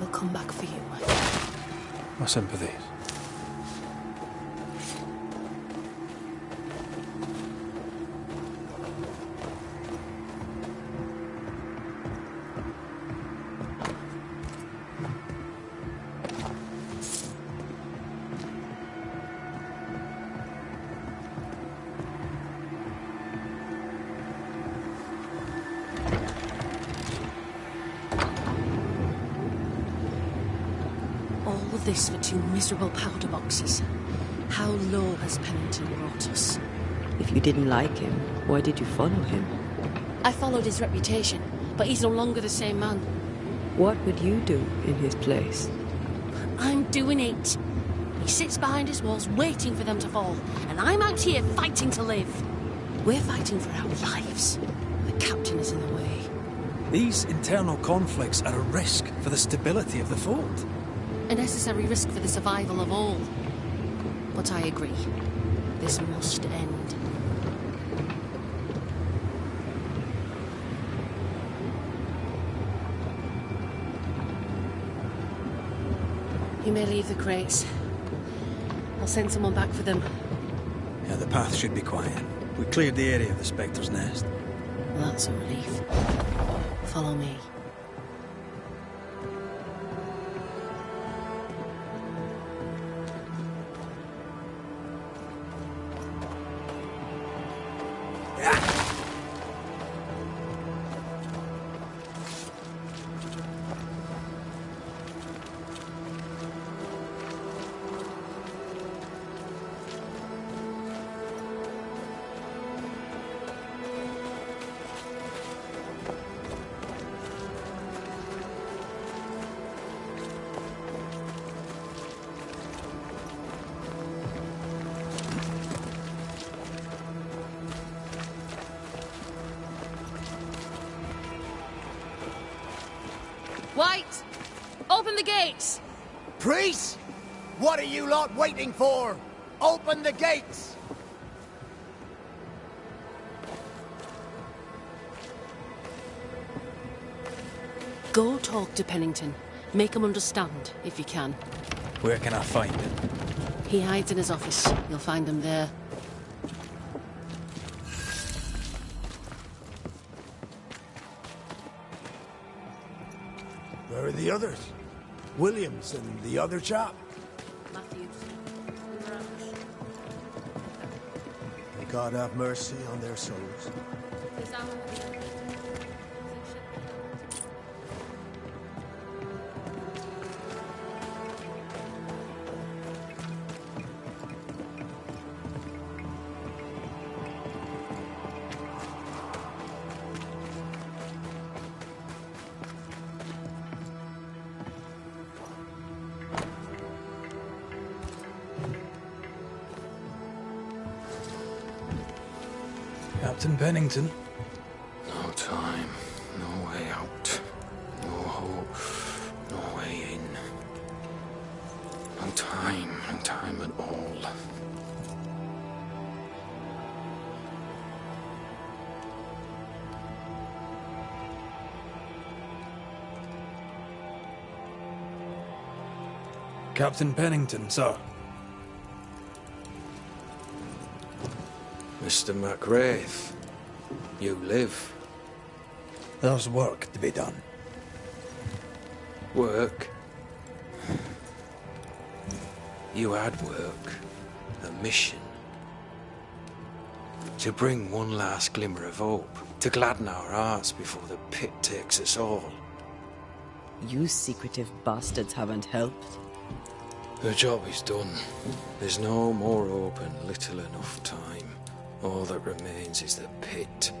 We'll come back for you. My sympathies. All of this for 2 miserable powder boxes. How low has Pennington brought us? If you didn't like him, why did you follow him? I followed his reputation, but he's no longer the same man. What would you do in his place? I'm doing it. He sits behind his walls waiting for them to fall, and I'm out here fighting to live. We're fighting for our lives. The captain is in the way. These internal conflicts are a risk for the stability of the fort. A necessary risk for the survival of all. But I agree. This must end. You may leave the crates. I'll send someone back for them. Yeah, the path should be quiet. We cleared the area of the Spectre's nest. Well, that's a relief. Follow me. White! Open the gates! Priests? What are you lot waiting for? Open the gates! Go talk to Pennington. Make him understand, if you can. Where can I find him? He hides in his office. You'll find him there. Where are the others? Williams and the other chap? Matthews. May God have mercy on their souls. Captain Pennington. No time, no way out. No hope, no way in. No time at all. Captain Pennington, sir. Mr. MacWraith, you live. There's work to be done. Work? You had work. A mission. To bring one last glimmer of hope. To gladden our hearts before the pit takes us all. You secretive bastards haven't helped. The job is done. There's no more hope and little enough time. All that remains is the pit.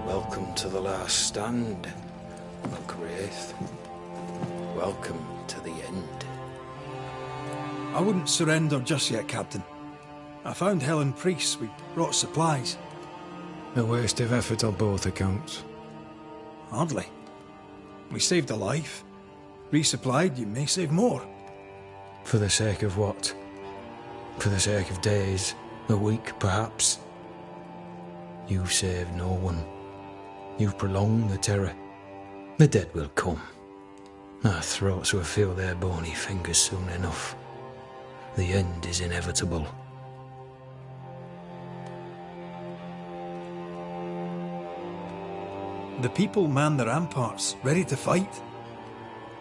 Welcome to the last stand, MacWraith. Welcome to the end. I wouldn't surrender just yet, Captain. I found Helen Priest. We brought supplies. A waste of effort on both accounts. Hardly. We saved a life. Resupplied, you may save more. For the sake of what? For the sake of days, a week perhaps? You've saved no one. You've prolonged the terror. The dead will come. Our throats will feel their bony fingers soon enough. The end is inevitable. The people man the ramparts, ready to fight.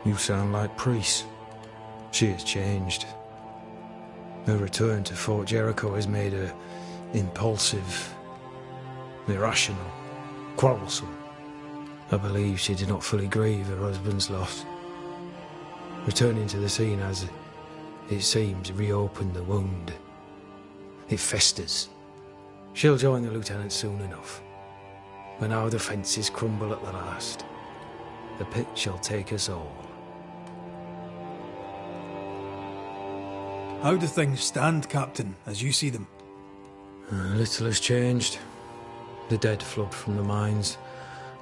You sound like Priest. She has changed. Her return to Fort Jericho has made her impulsive, irrational, quarrelsome. I believe she did not fully grieve her husband's loss. Returning to the scene has, it seems, reopened the wound. It festers. She'll join the lieutenant soon enough. When our defences crumble at the last, the pit shall take us all. How do things stand, Captain, as you see them? Little has changed. The dead flood from the mines.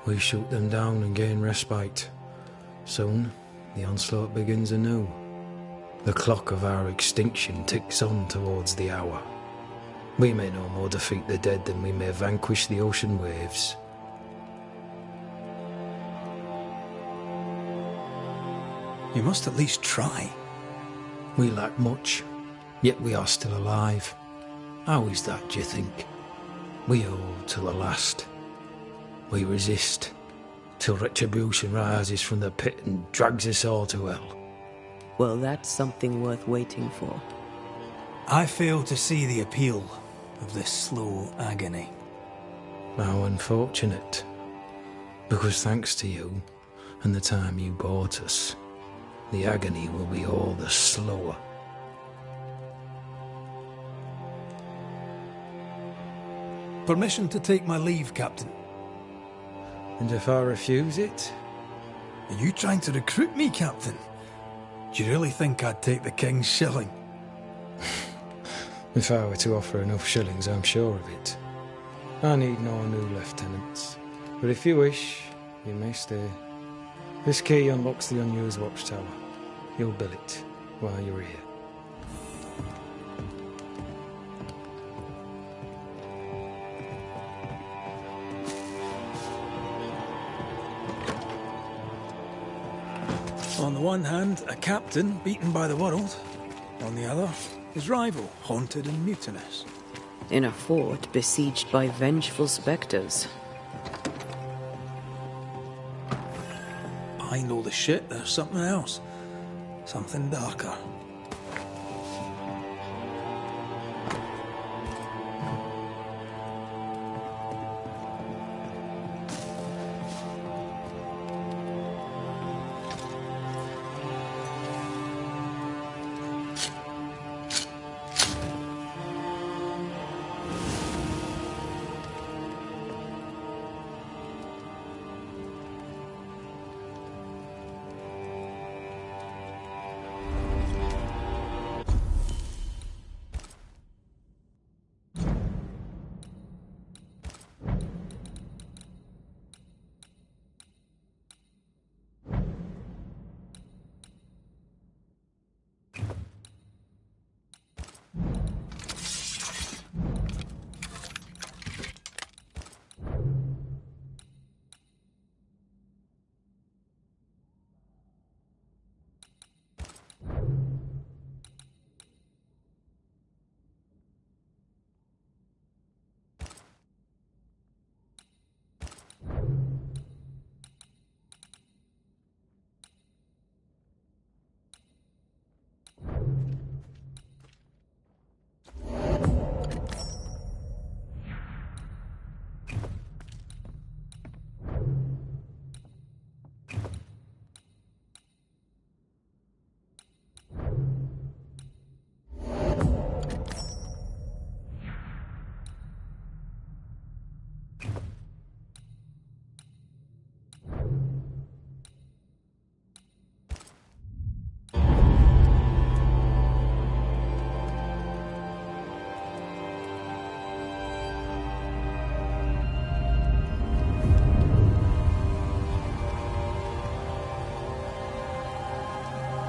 We shoot them down and gain respite. Soon, the onslaught begins anew. The clock of our extinction ticks on towards the hour. We may no more defeat the dead than we may vanquish the ocean waves. You must at least try. We lack much, yet we are still alive. How is that, do you think? We hold till the last. We resist, till retribution rises from the pit and drags us all to hell. Well, that's something worth waiting for. I fail to see the appeal of this slow agony. How unfortunate. Because thanks to you, and the time you bought us, the agony will be all the slower. Permission to take my leave, Captain. And if I refuse it? Are you trying to recruit me, Captain? Do you really think I'd take the King's shilling? If I were to offer enough shillings, I'm sure of it. I need no new lieutenants. But if you wish, you may stay. This key unlocks the unused watchtower. You'll bill it while you're here. On the one hand, a captain beaten by the world. On the other, his rival, haunted and mutinous. In a fort besieged by vengeful spectres. Behind all the shit, there's something else. Something darker.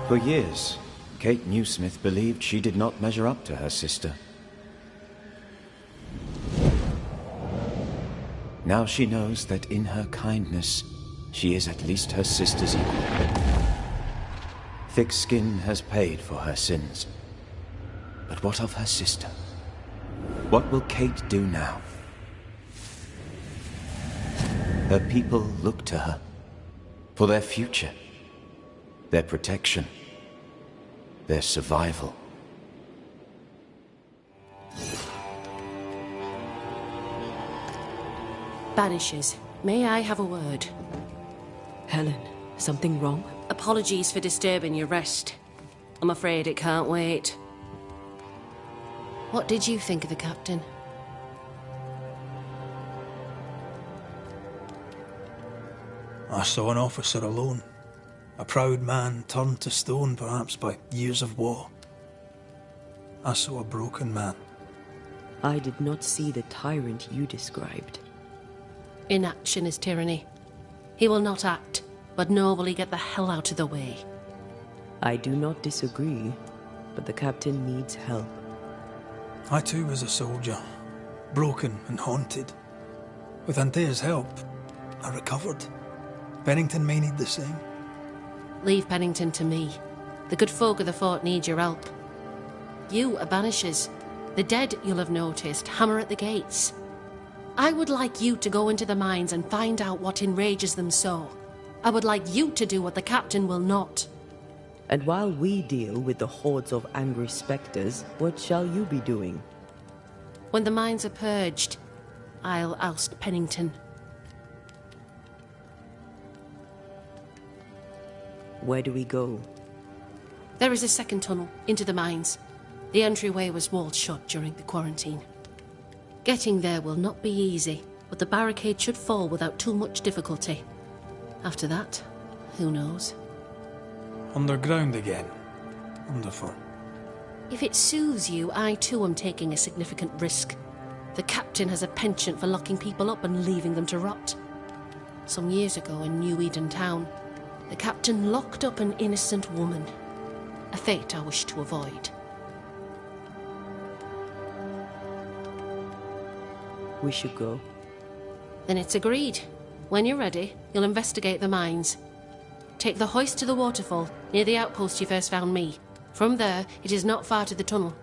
For years, Kate Newsmith believed she did not measure up to her sister. Now she knows that in her kindness, she is at least her sister's equal. Thick skin has paid for her sins. But what of her sister? What will Kate do now? Her people look to her for their future, their protection, their survival. Banishers, may I have a word? Helen, something wrong? Apologies for disturbing your rest. I'm afraid it can't wait. What did you think of the captain? I saw an officer alone. A proud man turned to stone, perhaps by years of war. I saw a broken man. I did not see the tyrant you described. Inaction is tyranny. He will not act, but nobly get the hell out of the way. I do not disagree, but the captain needs help. I too was a soldier, broken and haunted. With Antea's help, I recovered. Bennington may need the same. Leave Pennington to me. The good folk of the fort need your help. You are Banishers. The dead, you'll have noticed, hammer at the gates. I would like you to go into the mines and find out what enrages them so. I would like you to do what the captain will not. And while we deal with the hordes of angry spectres, what shall you be doing? When the mines are purged, I'll oust Pennington. Where do we go? There is a second tunnel into the mines. The entryway was walled shut during the quarantine. Getting there will not be easy, but the barricade should fall without too much difficulty. After that, who knows? Underground again. Wonderful. If it soothes you, I too am taking a significant risk. The captain has a penchant for locking people up and leaving them to rot. Some years ago in New Eden town, the captain locked up an innocent woman. A fate I wish to avoid. We should go. Then it's agreed. When you're ready, you'll investigate the mines. Take the hoist to the waterfall, near the outpost you first found me. From there, it is not far to the tunnel.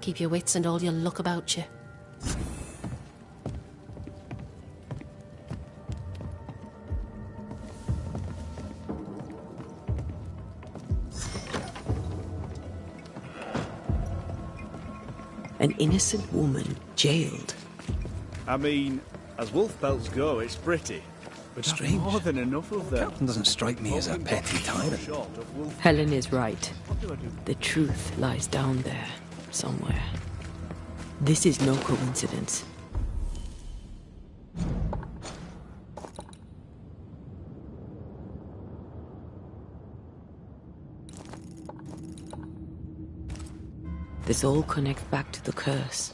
Keep your wits and all your luck about you. An innocent woman jailed. I mean, as wolf pelts go, it's pretty. But strange. More than enough of them. Captain doesn't strike me as a petty tyrant. Helen is right. The truth lies down there, somewhere. This is no coincidence. This all connects back to the curse.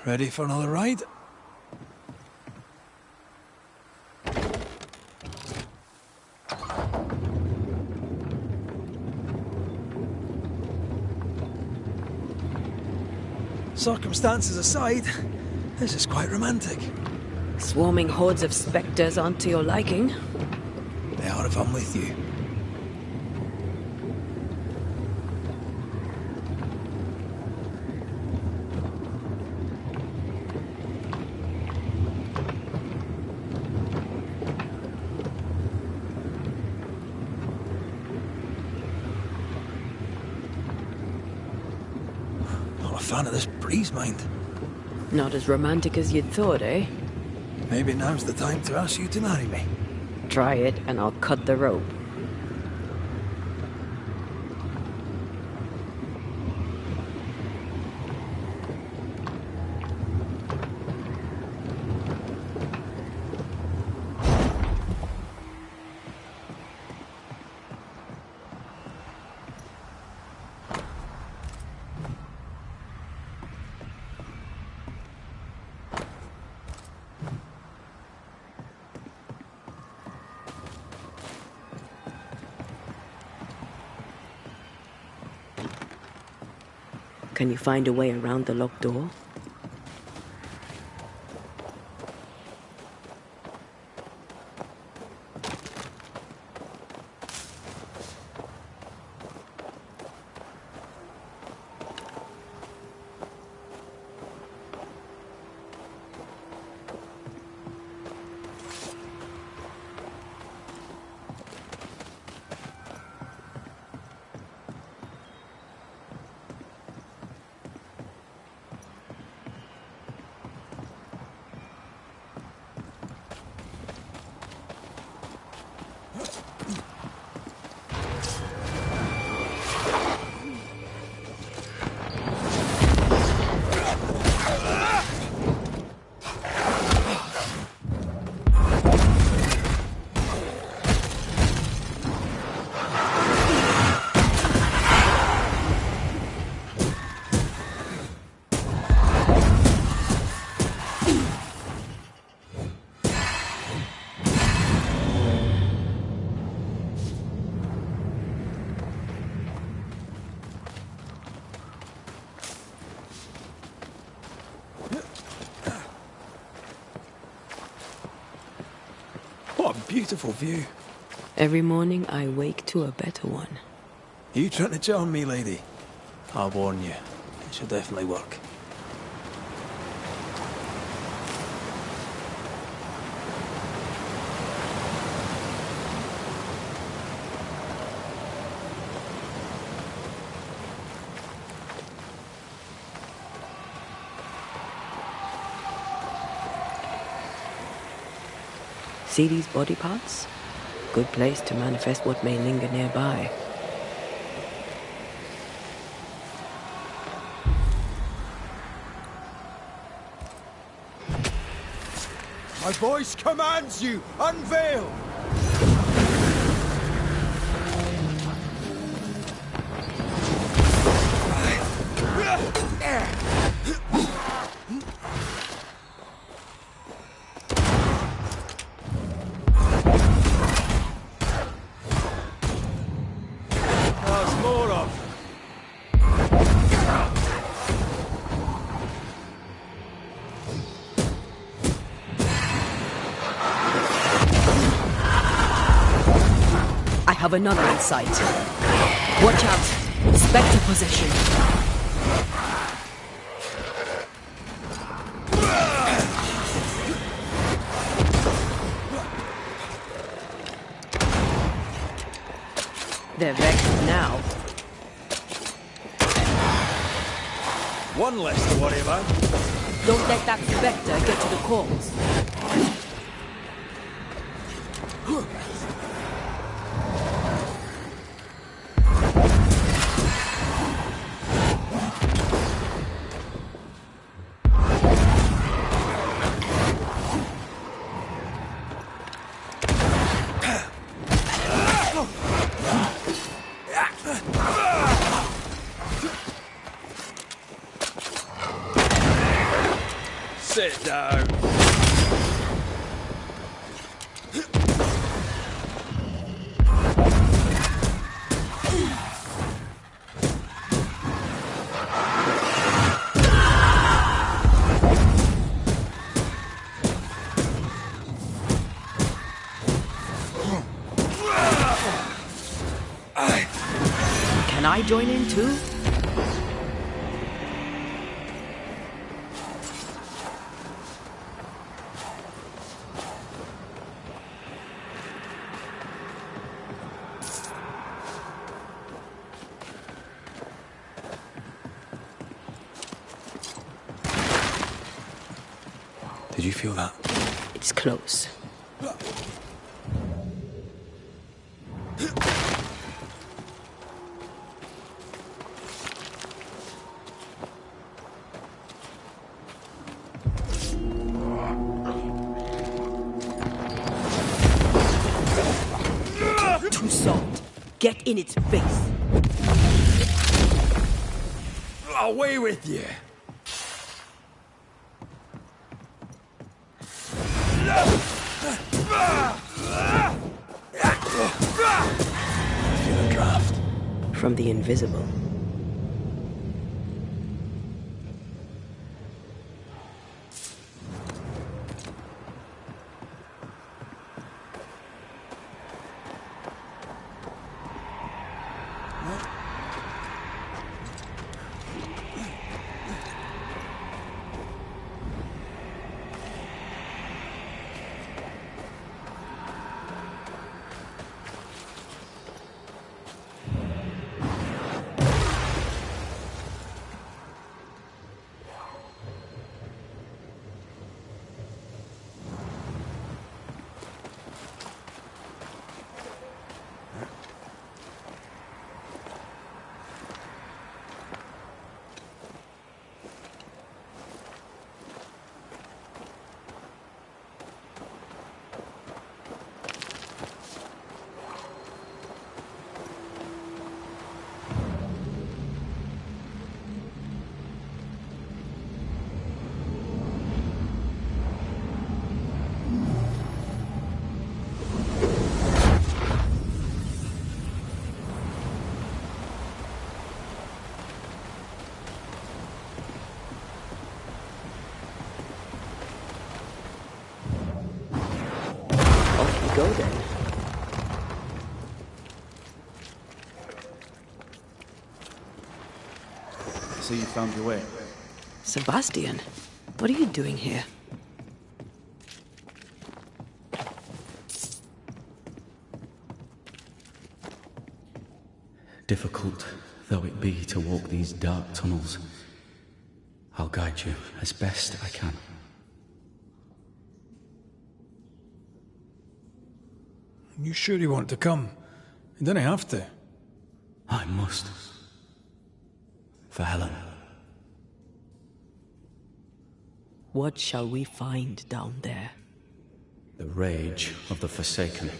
Ready for another ride? Circumstances aside, this is quite romantic. Swarming hordes of spectres aren't to your liking. They are if I'm with you. fan of this breeze, mind. Not as romantic as you'd thought, eh? Maybe now's the time to ask you to marry me. Try it, and I'll cut the rope. Can you find a way around the locked door? What a beautiful view. Every morning I wake to a better one. You trying to charm me, lady? I'll warn you. It should definitely work. See these body parts? Good place to manifest what may linger nearby. My voice commands you! Unveil! I have another in sight. Watch out! Spectre possession. They're vexed now. One less to worry about. Don't let that spectre get to the corpse. Sit down. Can I join in too? Did you feel that? It's close. Too soft. Get in its face. Away with you! Feel a draft. From the invisible. Go then. So you found your way? Sebastian, what are you doing here? Difficult though it be to walk these dark tunnels, I'll guide you as best I can. You sure you want to come? You don't have to. I must. For Helen. What shall we find down there? The rage of the Forsaken.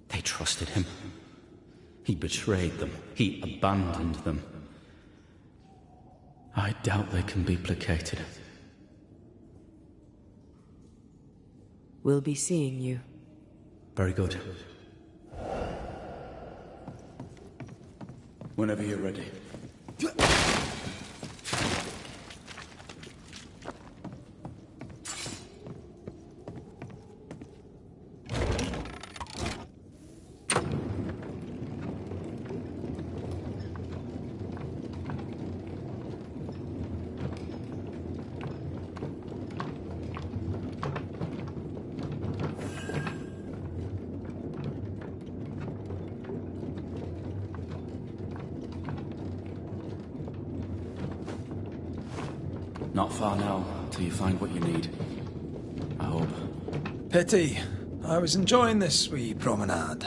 They trusted him. He betrayed them. He abandoned them. I doubt they can be placated. We'll be seeing you. Very good. Whenever you're ready. Not far now, till you find what you need. I hope. Pity. I was enjoying this wee promenade.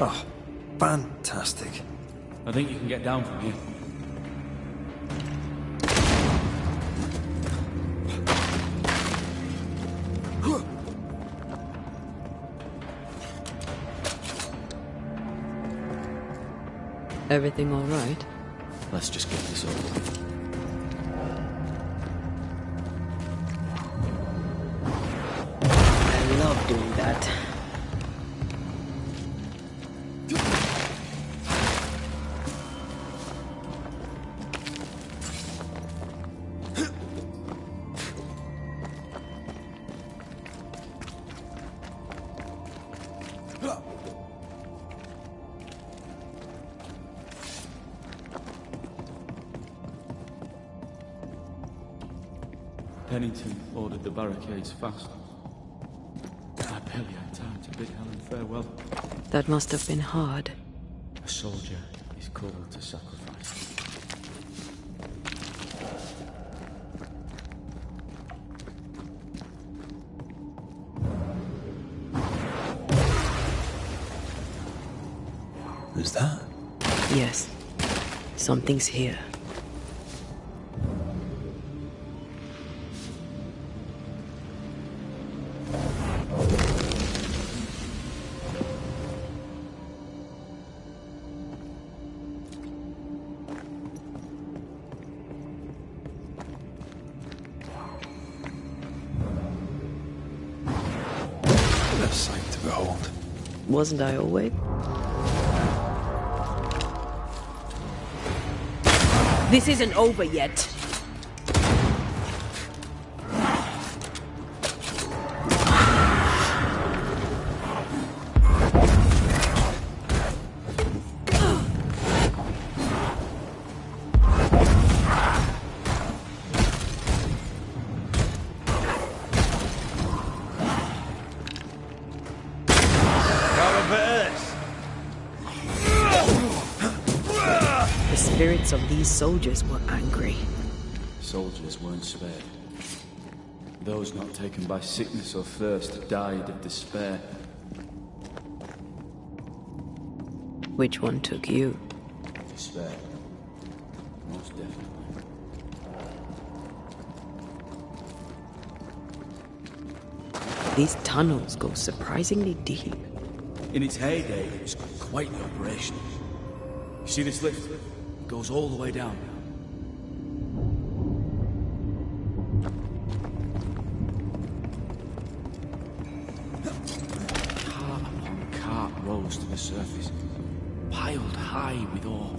Oh, fantastic. I think you can get down from here. Everything all right? Let's just get this over with. I love doing that. Pennington ordered the barricades fast. I barely had time to bid Helen farewell. That must have been hard. A soldier is called to sacrifice. Who's that? Yes. Something's here. What a sight to behold. Wasn't I always? This isn't over yet. The spirits of these soldiers were angry. Soldiers weren't spared. Those not taken by sickness or thirst died of despair. Which one took you? Despair. Most definitely. These tunnels go surprisingly deep. In its heyday, it was quite the operation. You see this lift? It goes all the way down. Cart upon cart rose to the surface, piled high with ore.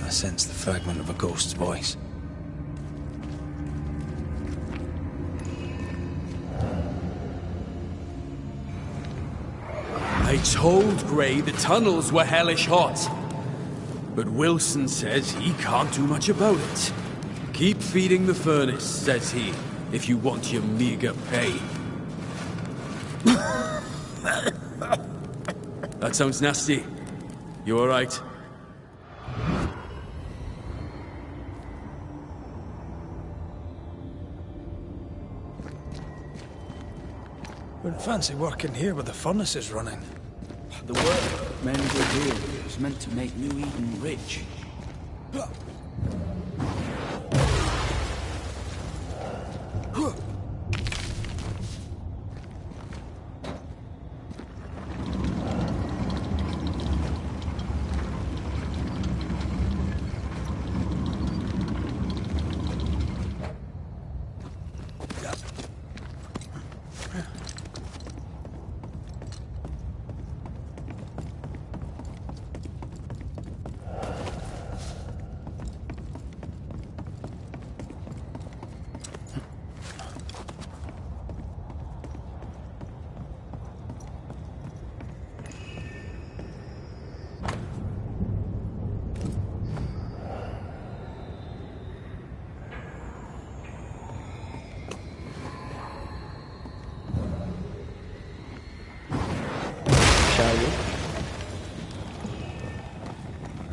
I sense the fragment of a ghost's voice. I told Gray the tunnels were hellish hot. But Wilson says he can't do much about it. Keep feeding the furnace, says he, if you want your meager pay. That sounds nasty. You alright? Wouldn't fancy working here with the furnaces running. The work men did here was meant to make New Eden rich.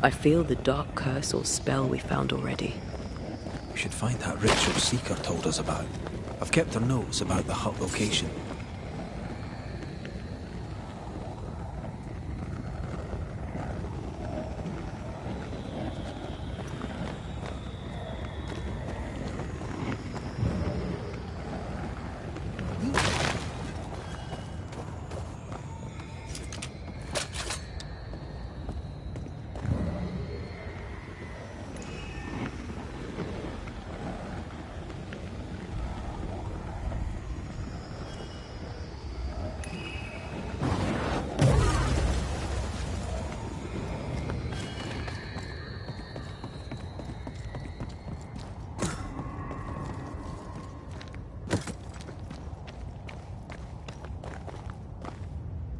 I feel the dark curse or spell we found already. We should find that ritual Seeker told us about. I've kept her notes about the hut location.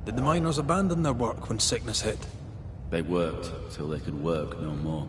Did the miners abandon their work when sickness hit? They worked till they could work no more.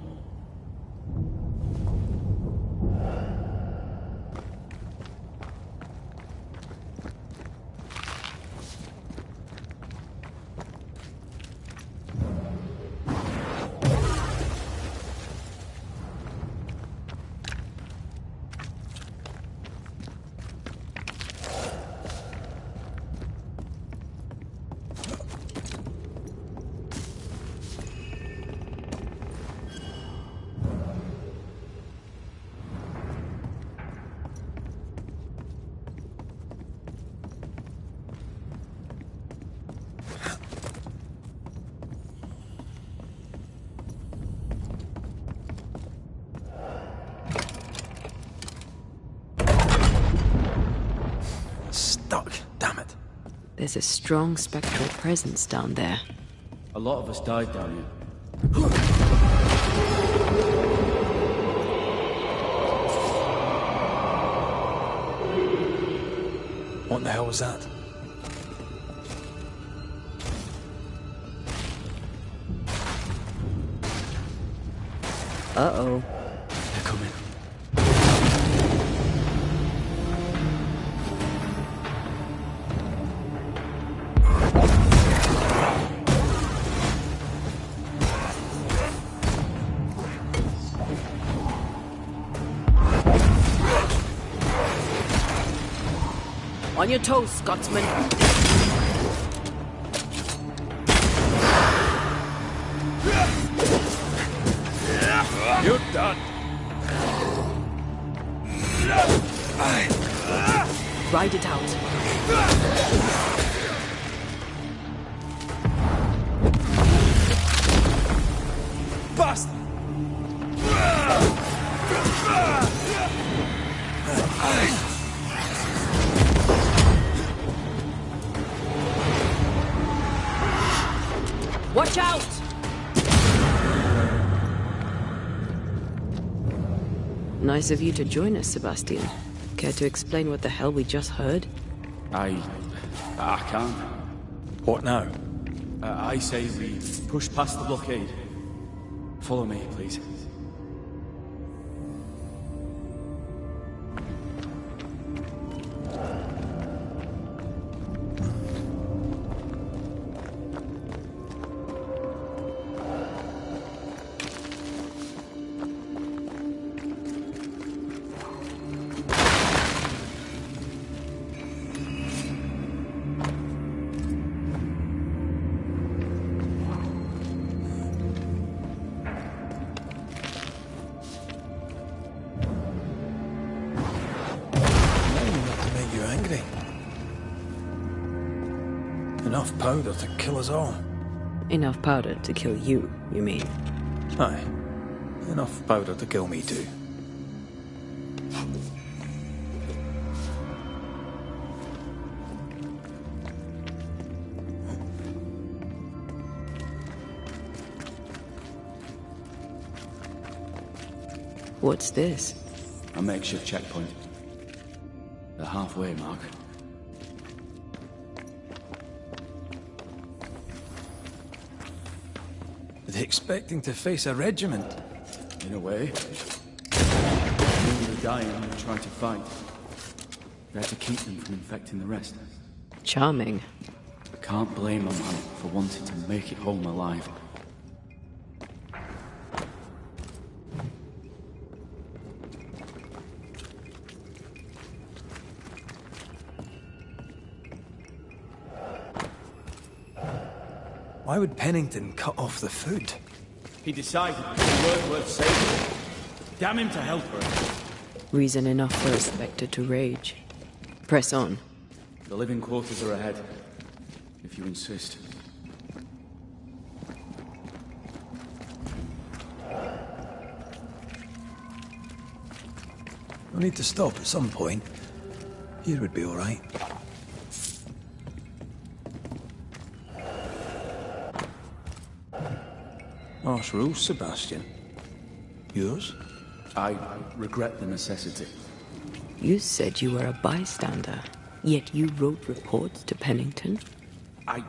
Stuck, damn it. There's a strong spectral presence down there. A lot of us died down here. What the hell was that? Uh-oh. They're coming. On your toes, Scotsman. You're done. Ride it out. Bastard! Watch out! Nice of you to join us, Sebastian. Care to explain what the hell we just heard? I can't. What now? I say we push past the blockade. Follow me, please. Enough powder to kill us all. Enough powder to kill you, you mean? Aye. Enough powder to kill me too. What's this? A makeshift checkpoint. The halfway mark. Are they expecting to face a regiment? In a way. Many were dying and trying to fight. We had to keep them from infecting the rest. Charming. I can't blame a man for wanting to make it home alive. Why would Pennington cut off the food? He decided it was worth saving. Damn him to hell for it. Reason enough for a Spectre to rage. Press on. The living quarters are ahead, if you insist. We'll need to stop at some point. Here would be all right. Harsh rules, Sebastian. Yours? I regret the necessity. You said you were a bystander, yet you wrote reports to Pennington? I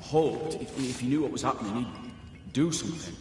hoped if he knew what was happening, he'd do something.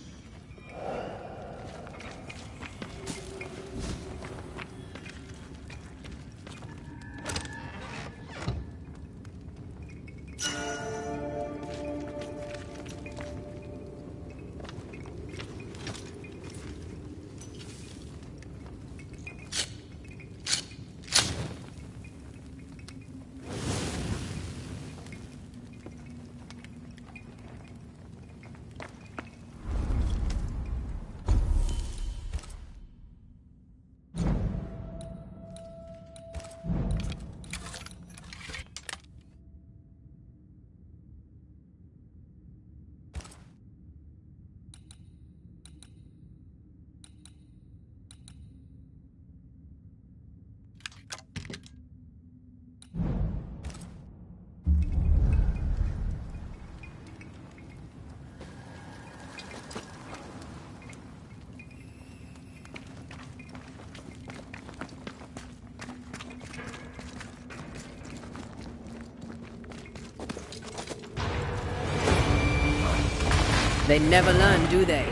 They never learn, do they?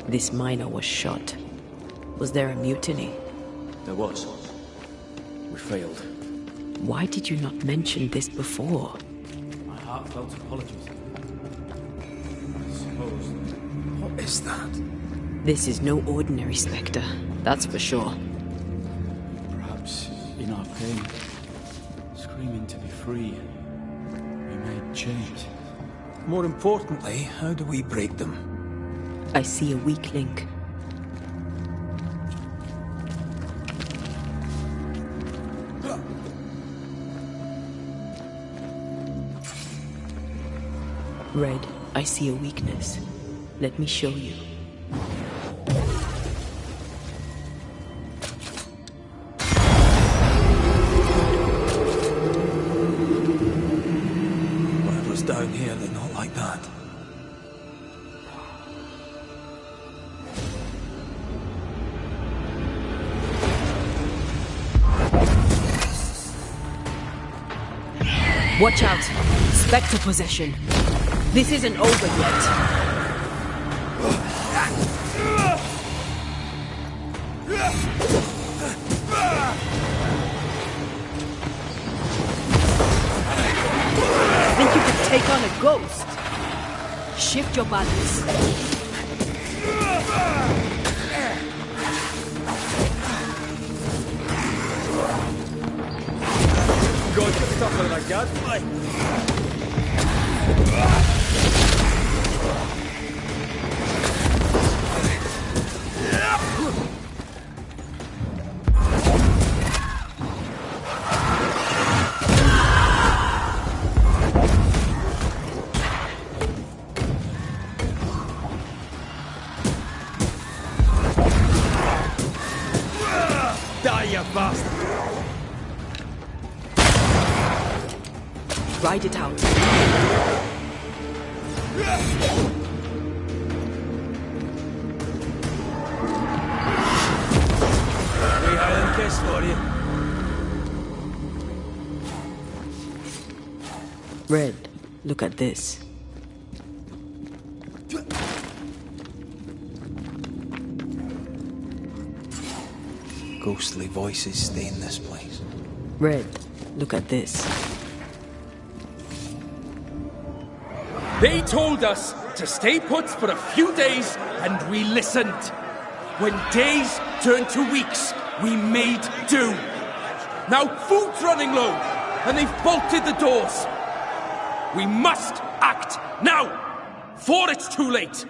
This miner was shot. Was there a mutiny? There was. We failed. Why did you not mention this before? My heartfelt apologies. I suppose. What is that? This is no ordinary spectre, that's for sure. Perhaps in our pain, screaming to be free, we made change. More importantly, how do we break them? I see a weak link. Red, I see a weakness. Let me show you. Whatever's down here, they're not like that. Watch out! Spectre possession. This isn't over yet. Think you could take on a ghost? Shift your balance. God, you're tougher than a gadfly. Die, you bastard! Ride it out. We had are you? Red, look at this. Ghostly voices stay in this place. Red, look at this. They told us to stay put for a few days, and we listened. When days turned to weeks, we made do. Now food's running low, and they've bolted the doors. We must act now, before it's too late.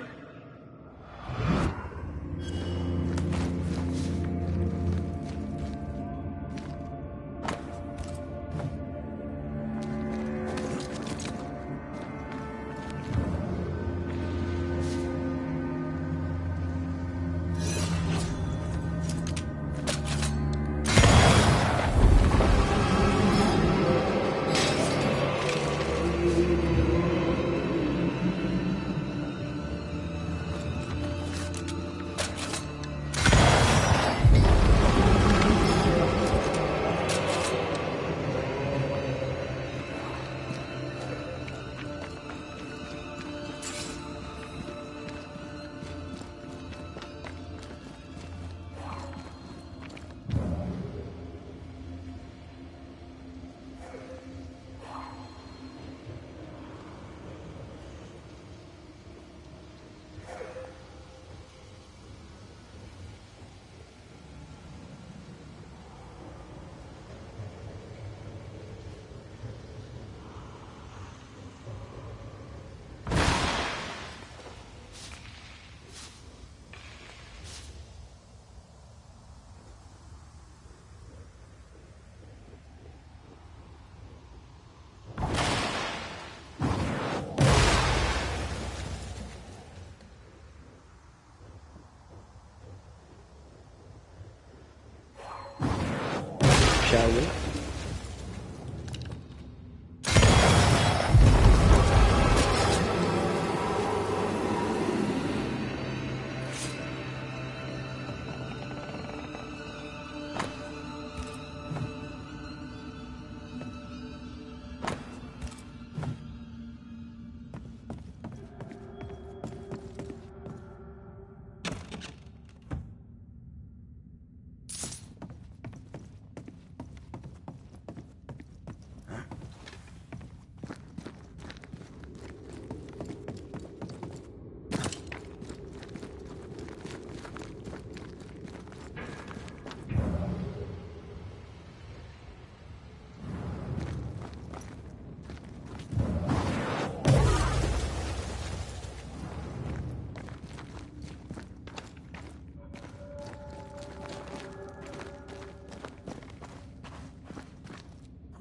Shall we?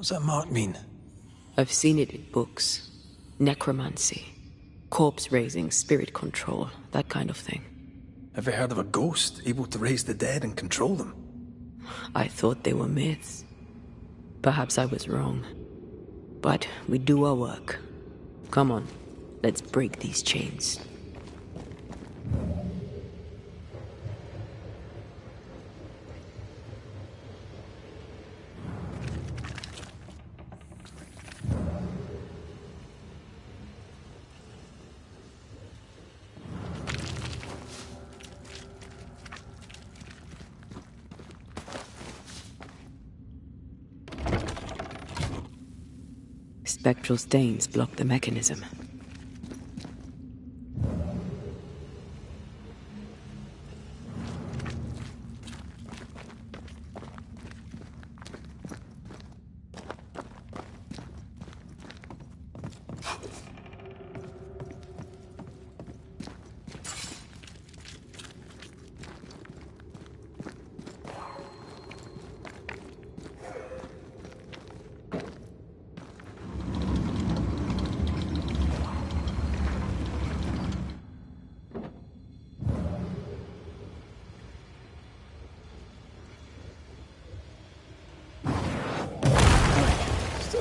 What's that mark mean? I've seen it in books. Necromancy. Corpse raising, spirit control, that kind of thing. Ever heard of a ghost able to raise the dead and control them? I thought they were myths. Perhaps I was wrong. But we do our work. Come on, let's break these chains. Spectral stains block the mechanism.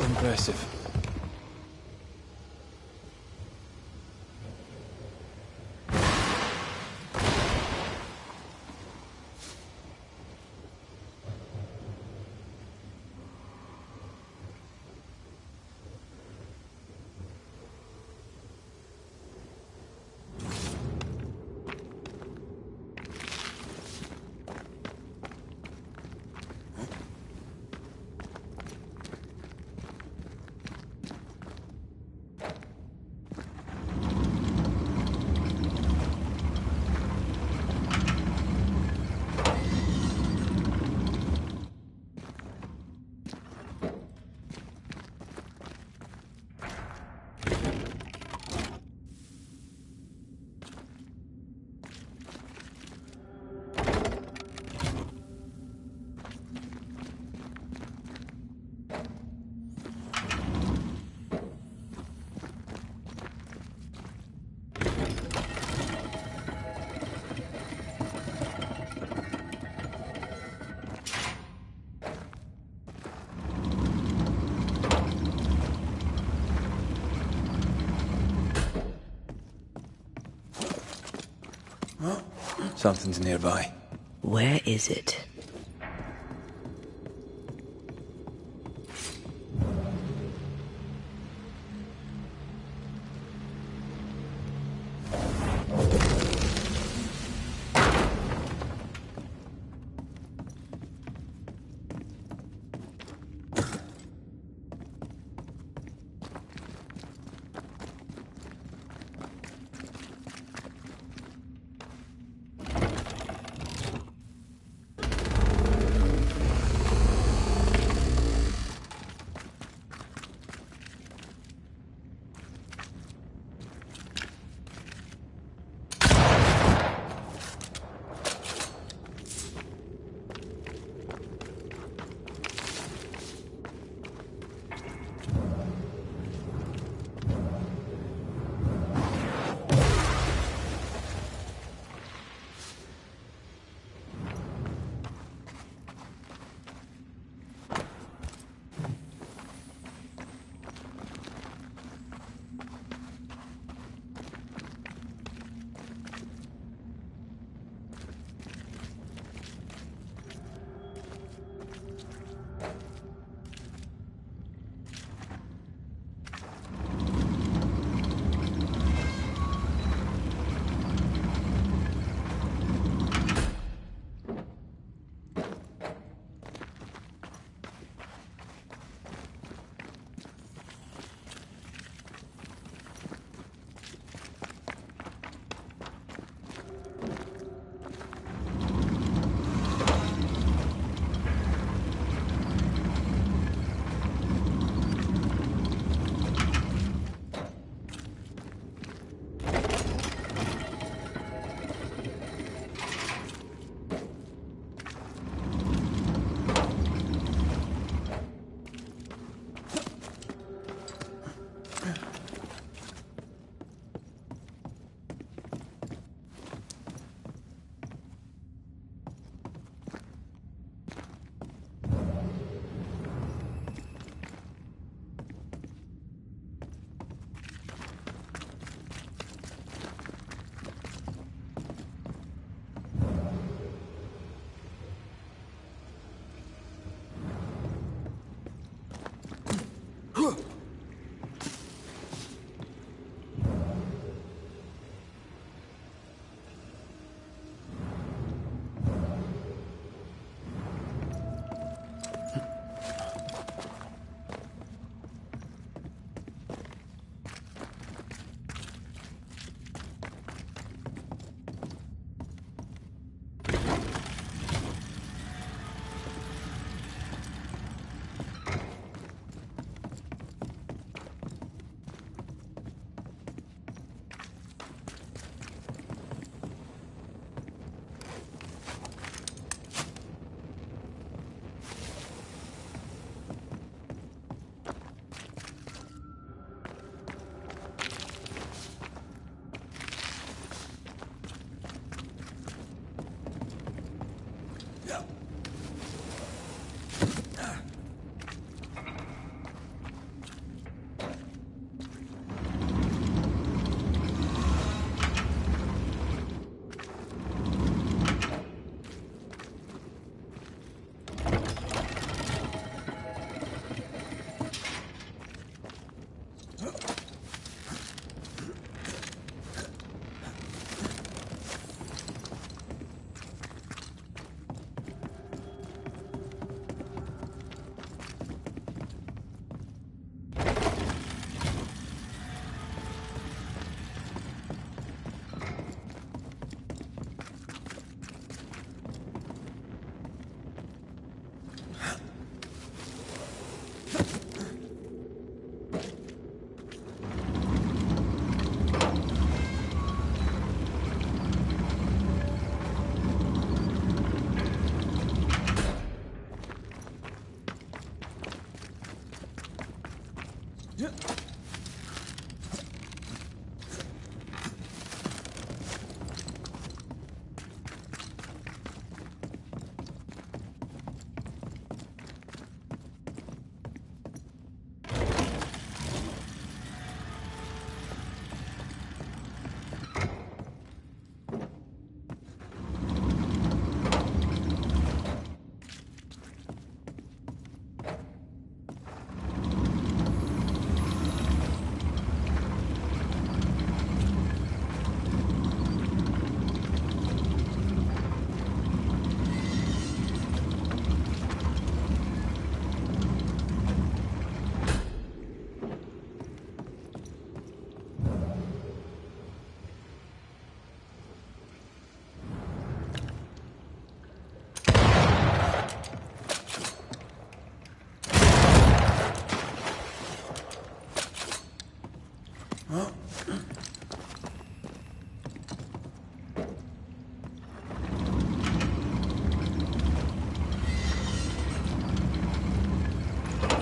Impressive. Something's nearby. Where is it?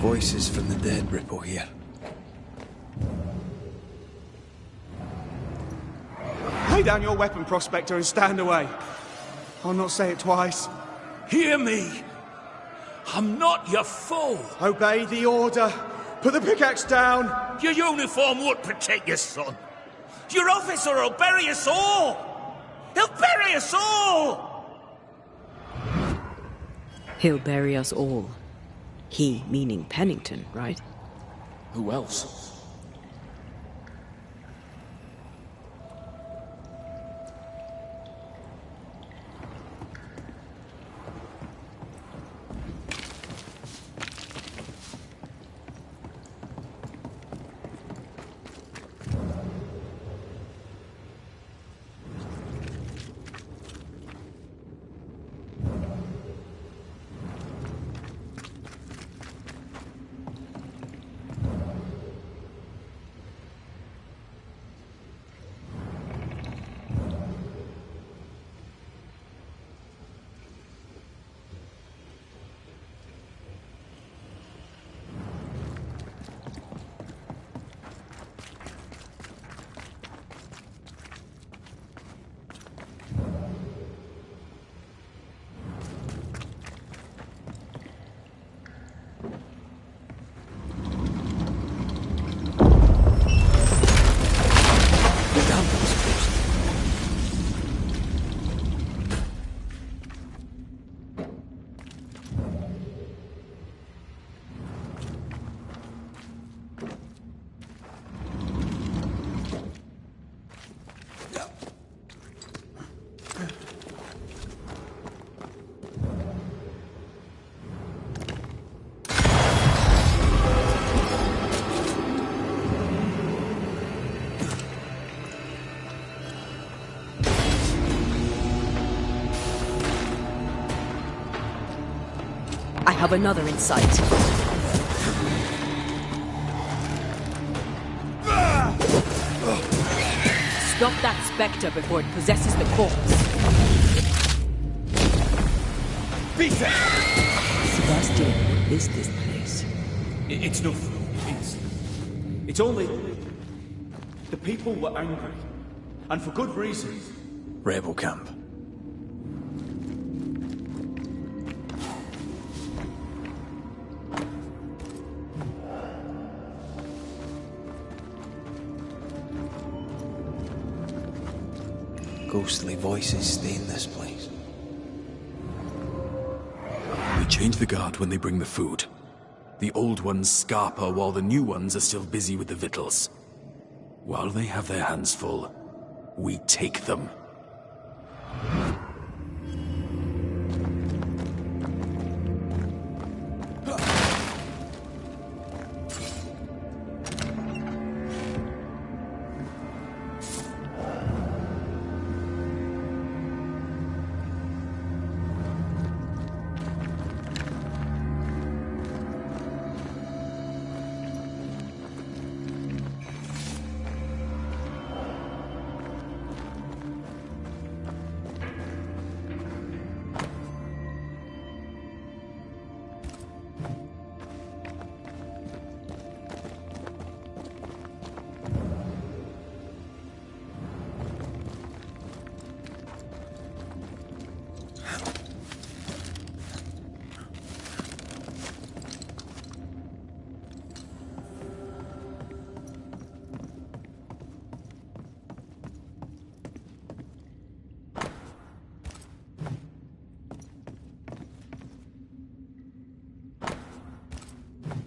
Voices from the dead ripple here. Lay down your weapon, Prospector, and stand away. I'll not say it twice. Hear me! I'm not your foe! Obey the order. Put the pickaxe down. Your uniform won't protect your son. Your officer will bury us all! He'll bury us all! He'll bury us all. He meaning Pennington, right? Who else? I have another in sight. Stop that spectre before it possesses the corpse. Beat it! Sebastian, what is this place? It's nothing. It's only... The people were angry. And for good reason. Rebel camp. Ghostly voices stay in this place. We change the guard when they bring the food. The old ones scarper while the new ones are still busy with the victuals. While they have their hands full, we take them.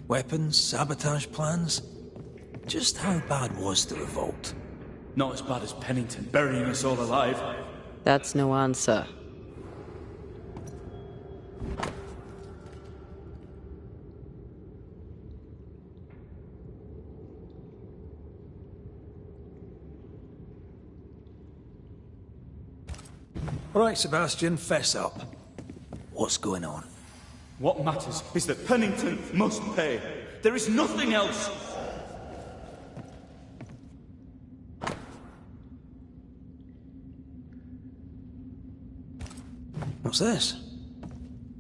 Weapons, sabotage plans. Just how bad was the revolt? Not as bad as Pennington burying us all alive. That's no answer. All right, Sebastian, fess up. What's going on? What matters is that Pennington must pay. There is nothing else. What's this?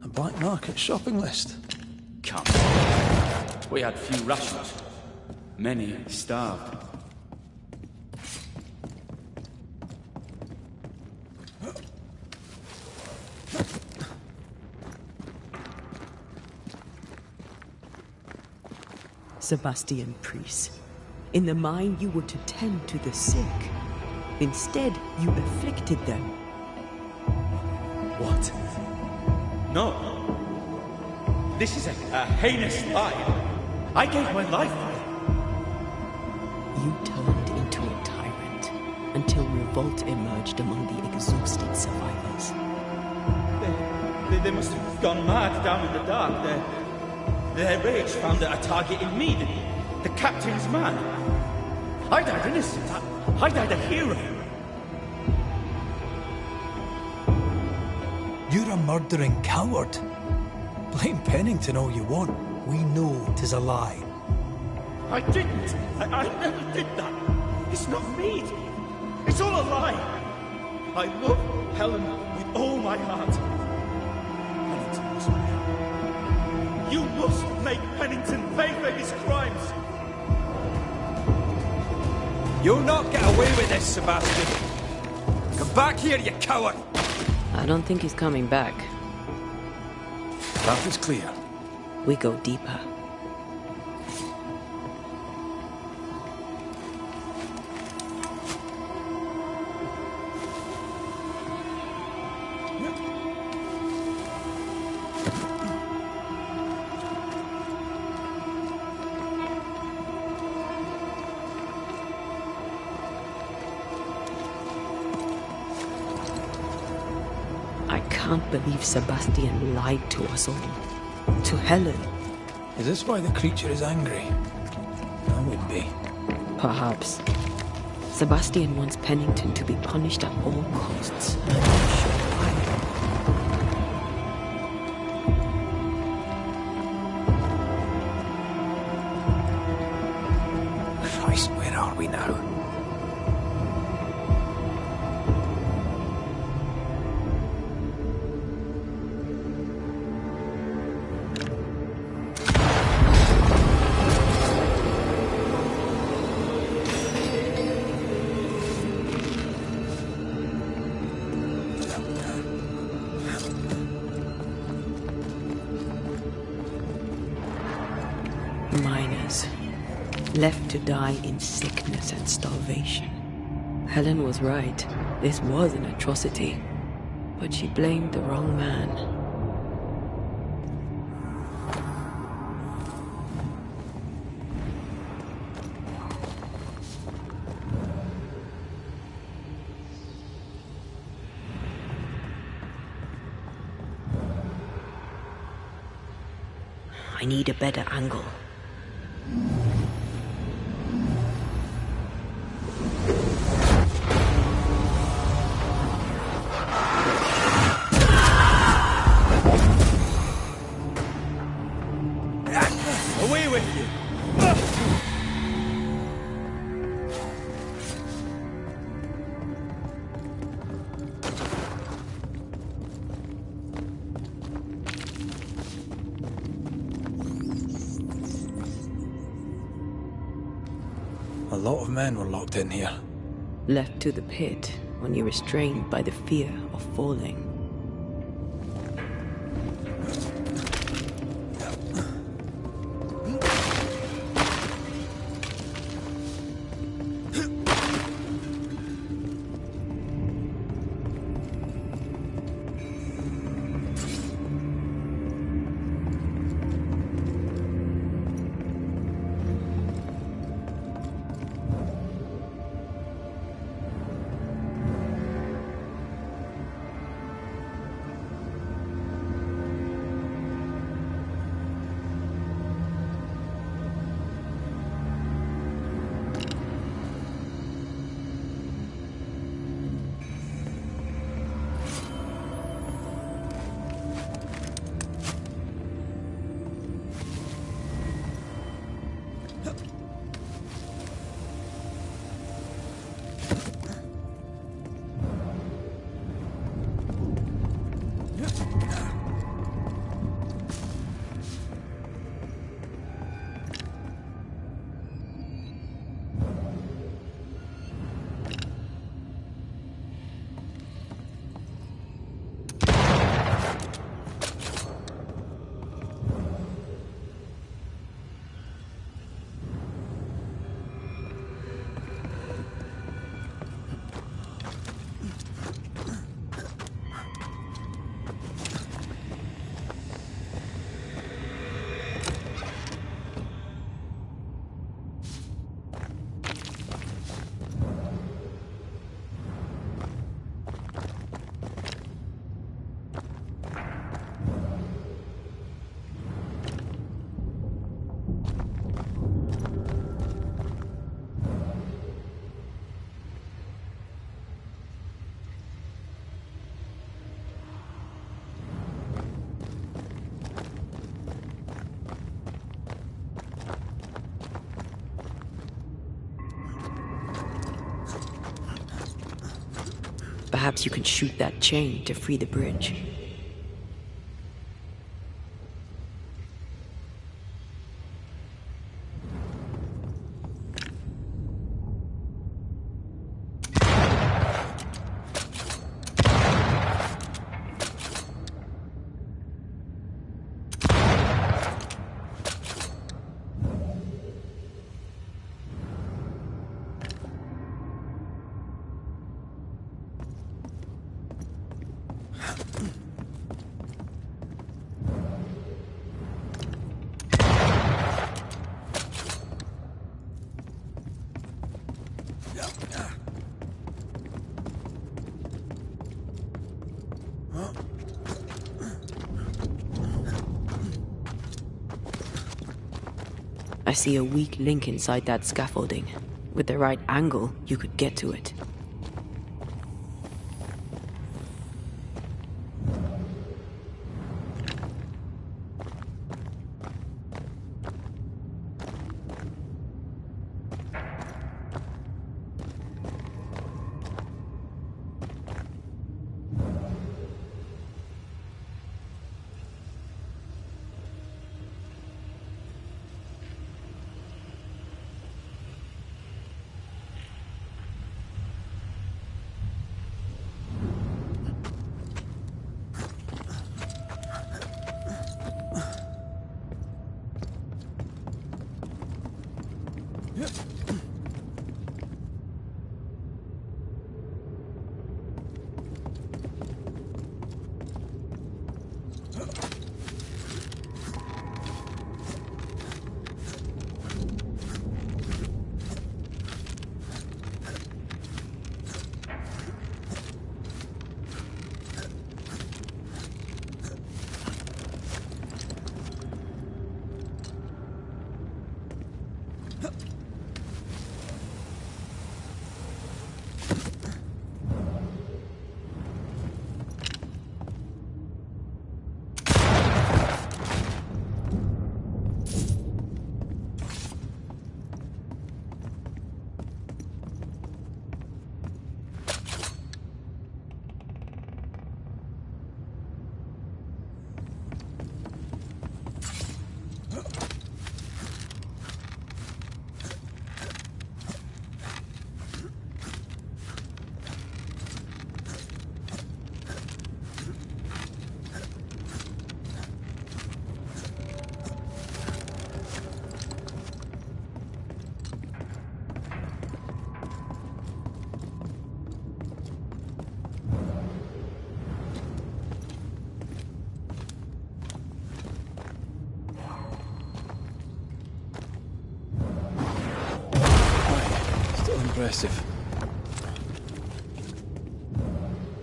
A black market shopping list. Come on. We had few rations. Many starved. Sebastian Priest. In the mine, you were to tend to the sick. Instead, you afflicted them. What? No. This is a heinous lie. I gave my life for it. You turned into a tyrant until revolt emerged among the exhausted survivors. They must have gone mad down in the dark. Their rage found a target in me, the captain's man. I died innocent. I died a hero. You're a murdering coward. Blame Pennington all you want. We know 'tis a lie. I didn't. I never did that. It's not me. It's all a lie. I love Helen with all my heart. Pennington was real. You must make Pennington pay for his crimes. You'll not get away with this, Sebastian. Come back here, you coward! I don't think he's coming back. Path is clear. We go deeper. I can't believe Sebastian lied to us all. To Helen. Is this why the creature is angry? I would be. Perhaps. Sebastian wants Pennington to be punished at all costs. I'm not sure why. Christ, where are we now? Miners. Left to die in sickness and starvation. Helen was right. This was an atrocity. But she blamed the wrong man. I need a better angle. Away with you! A lot of men were locked in here. Left to the pit when you're restrained by the fear of falling. Perhaps you can shoot that chain to free the bridge. I see a weak link inside that scaffolding. With the right angle, you could get to it. Impressive.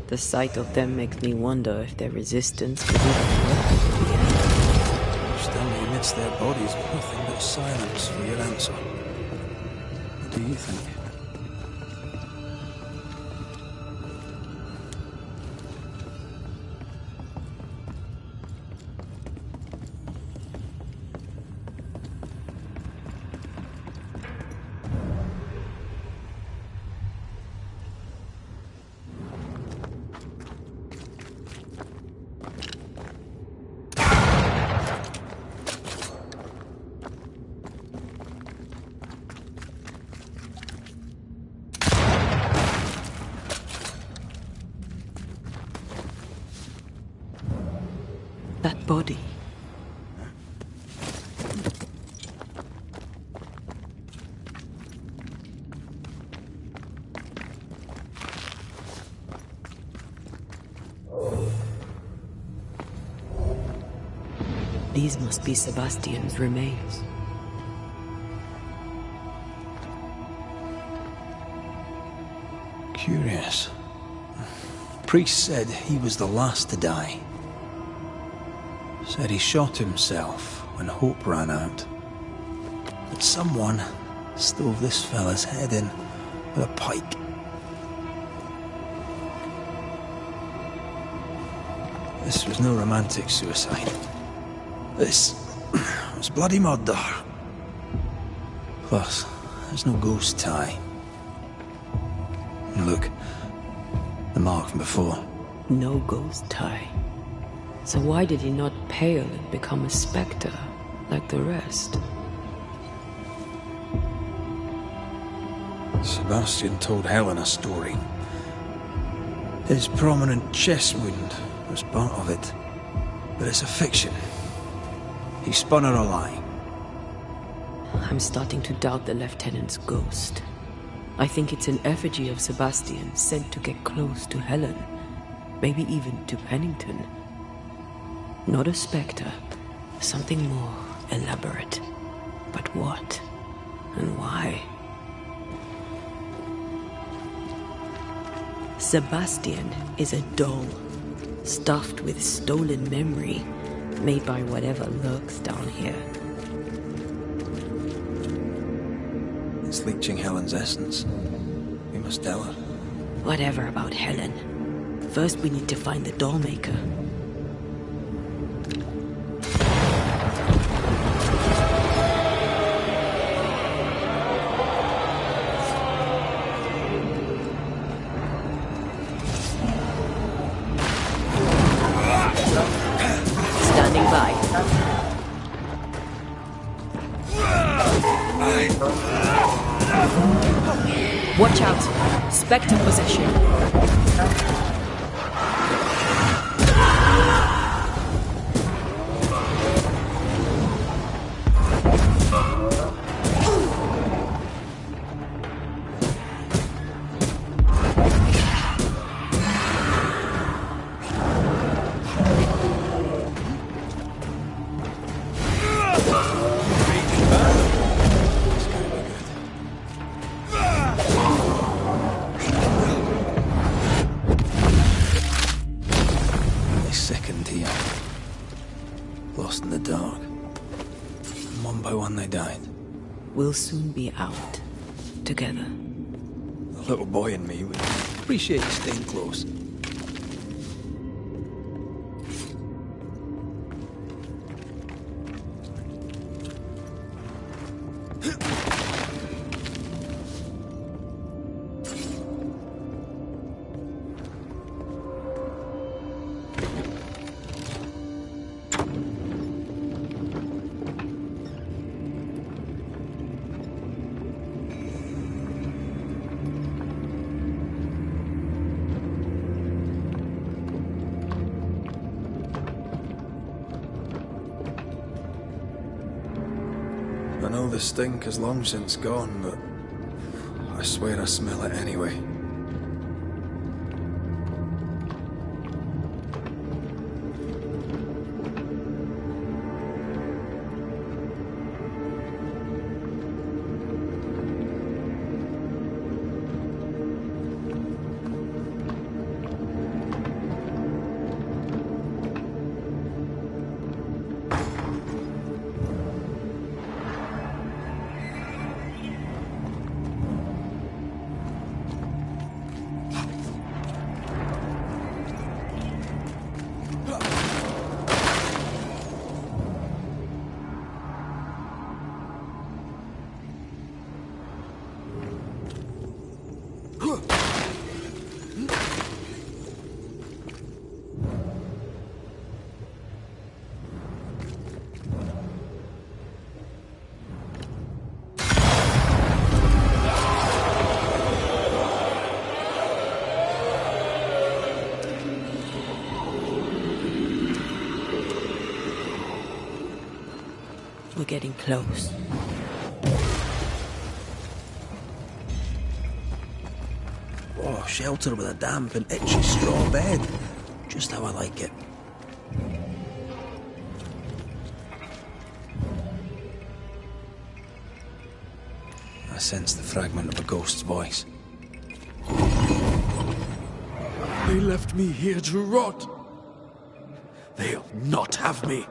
The sight of them makes me wonder if their resistance could even work. Standing amidst their bodies with nothing but silence for your answer. What do you think? That body. These must be Sebastian's remains. Curious. Priest said he was the last to die. Said he shot himself when hope ran out. But someone stove this fella's head in with a pike. This was no romantic suicide. This was bloody murder. Plus, there's no ghost tie. And look, the The mark from before. No ghost tie. So why did he not pale and become a spectre, like the rest? Sebastian told Helen a story. His prominent chest wound was part of it. But it's a fiction. He spun her a lie. I'm starting to doubt the Lieutenant's ghost. I think it's an effigy of Sebastian sent to get close to Helen. Maybe even to Pennington. Not a spectre. Something more elaborate. But what? And why? Sebastian is a doll, stuffed with stolen memory, made by whatever lurks down here. It's leeching Helen's essence. We must tell her. Whatever about Helen. First we need to find the doll maker. Standing by. Watch out! Spectre possession. Lost in the dark. One by one they died. We'll soon be out. Together. The little boy and me would appreciate you staying close. I know the stink is long since gone, but I swear I smell it anyway. We're getting close. Oh, shelter with a damp and itchy straw bed. Just how I like it. I sense the fragment of a ghost's voice. They left me here to rot. They'll not have me.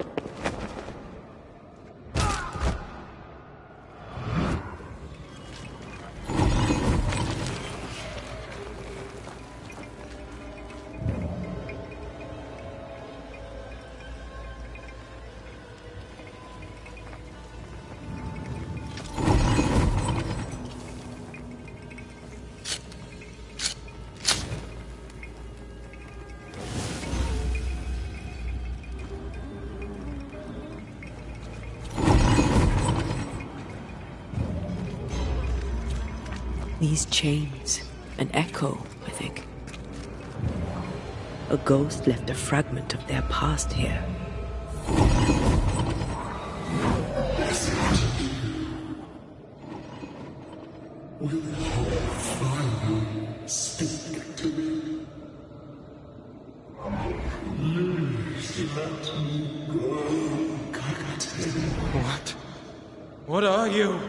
These chains. An echo, I think. A ghost left a fragment of their past here. Will your fire speak to me? Please let me go, Captain. What? What are you?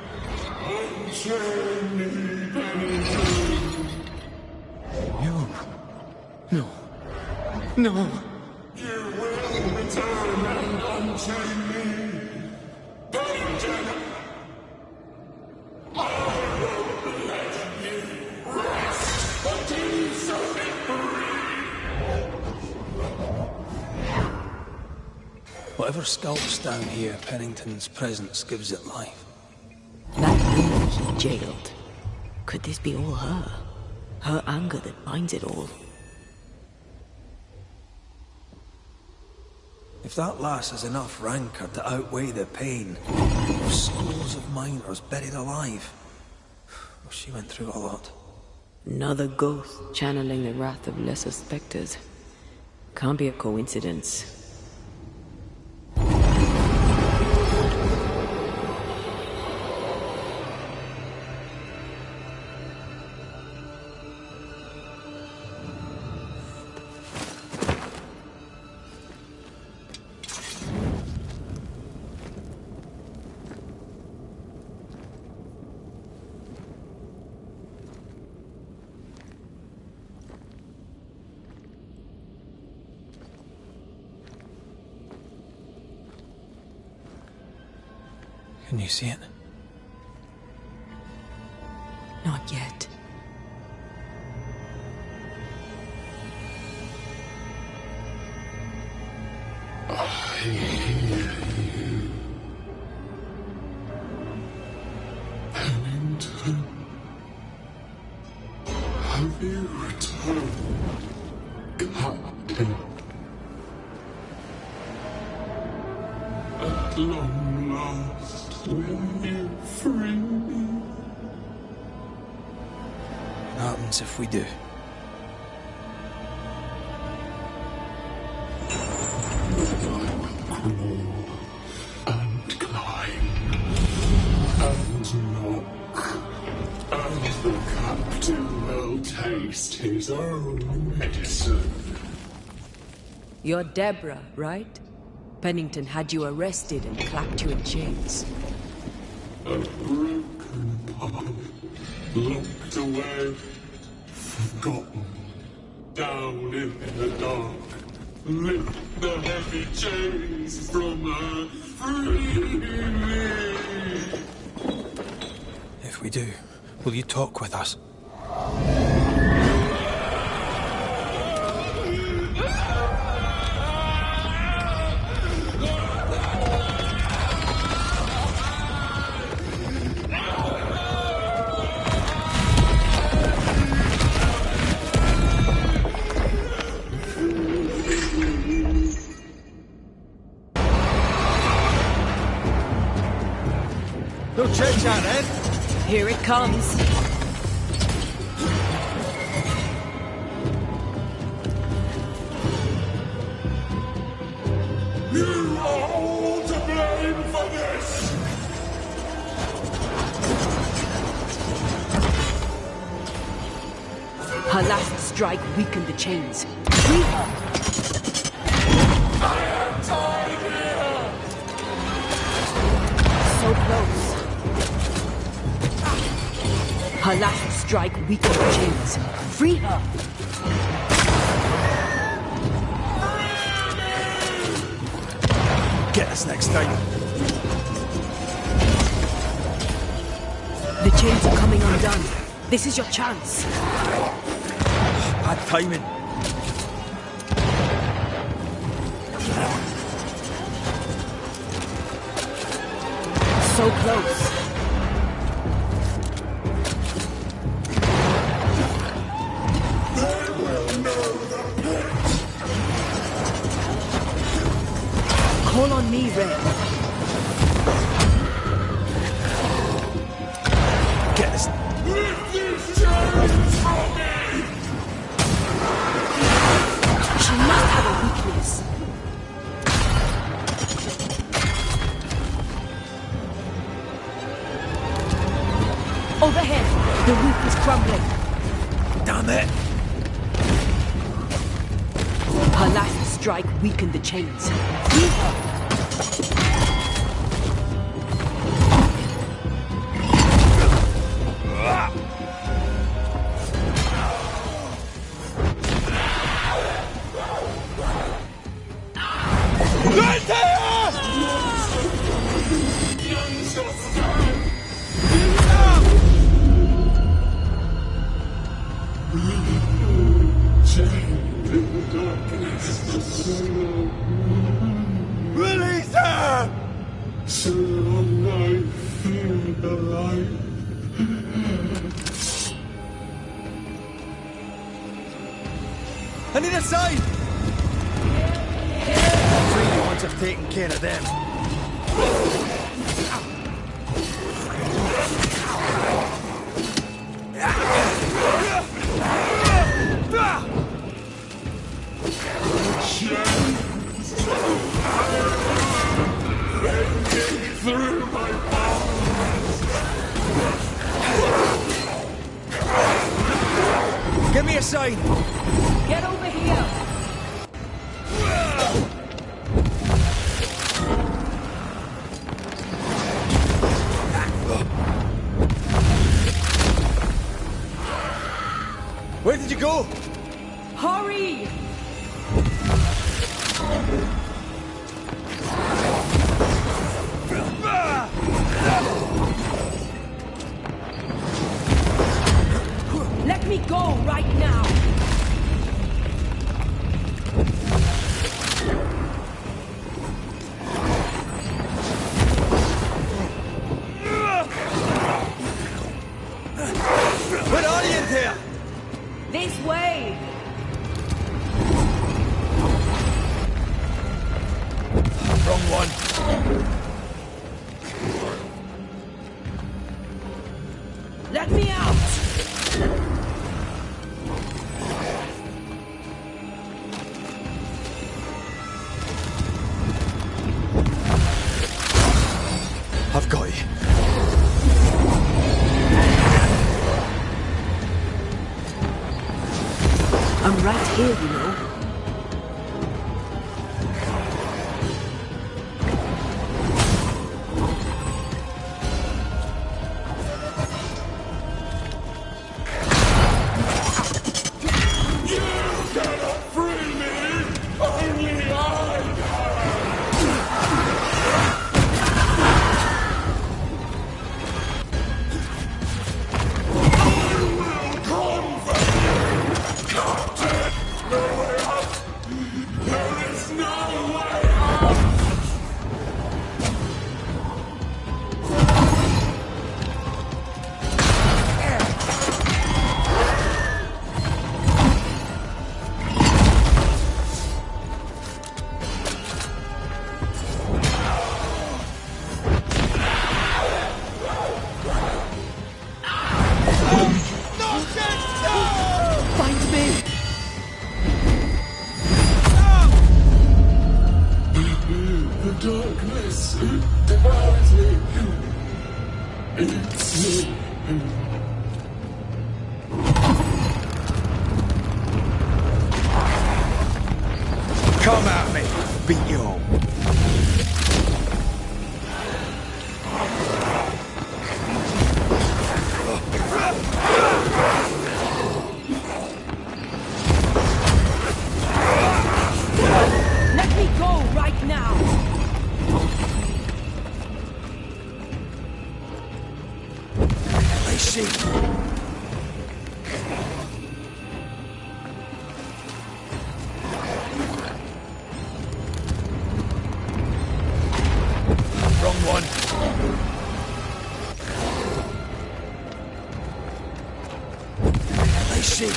Unchain me, Pennington. You? No. No. You will return and unchain me, Pennington. I won't let you rest until you set me free. Whatever skulks down here, Pennington's presence gives it life. That woman he jailed. Could this be all her? Her anger that binds it all. If that lass has enough rancor to outweigh the pain of scores of miners buried alive, well, she went through a lot. Another ghost channeling the wrath of lesser specters. Can't be a coincidence. Can you see it? Not yet. I hear you. Pennington. Have you returned, Captain? At long last, will you free me? What happens if we do? Crawl and climb and knock, and the captain will taste his own medicine. You're Deborah, right? Pennington had you arrested and clapped you in chains. A broken pub, locked away, forgotten, down in the dark. Lift the heavy chains from her, free me! If we do, will you talk with us? No chit-chat, eh? Here it comes. You are all to blame for this! Her last strike weakened the chains. Free her! I am tied here! So close. Her last strike weakened the chains. Free her! Get us next time. The chains are coming undone. This is your chance. Bad timing. So close. Call on me, Red. Get us. Lift this Overhead! The roof is crumbling. Damn it! Her last strike weakened the chains. Leave her! Release her! So long I feel alive. I need a sign! Free you once I've taken care of them. Through my bones. Give me a sign! Get over here! Where did you go? Hurry! Let me go right now! Where are you in here? This way! Wrong one. Let me out! I've got you. I'm right here, you know. Darkness devours me. It's me. Come at me. Beat you all. Let me go right now! I see. Wrong one. I see.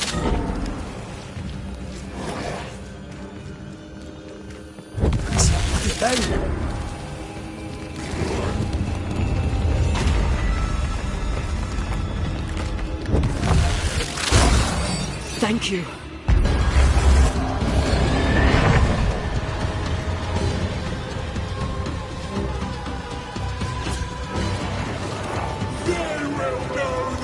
Down. Thank you. They will know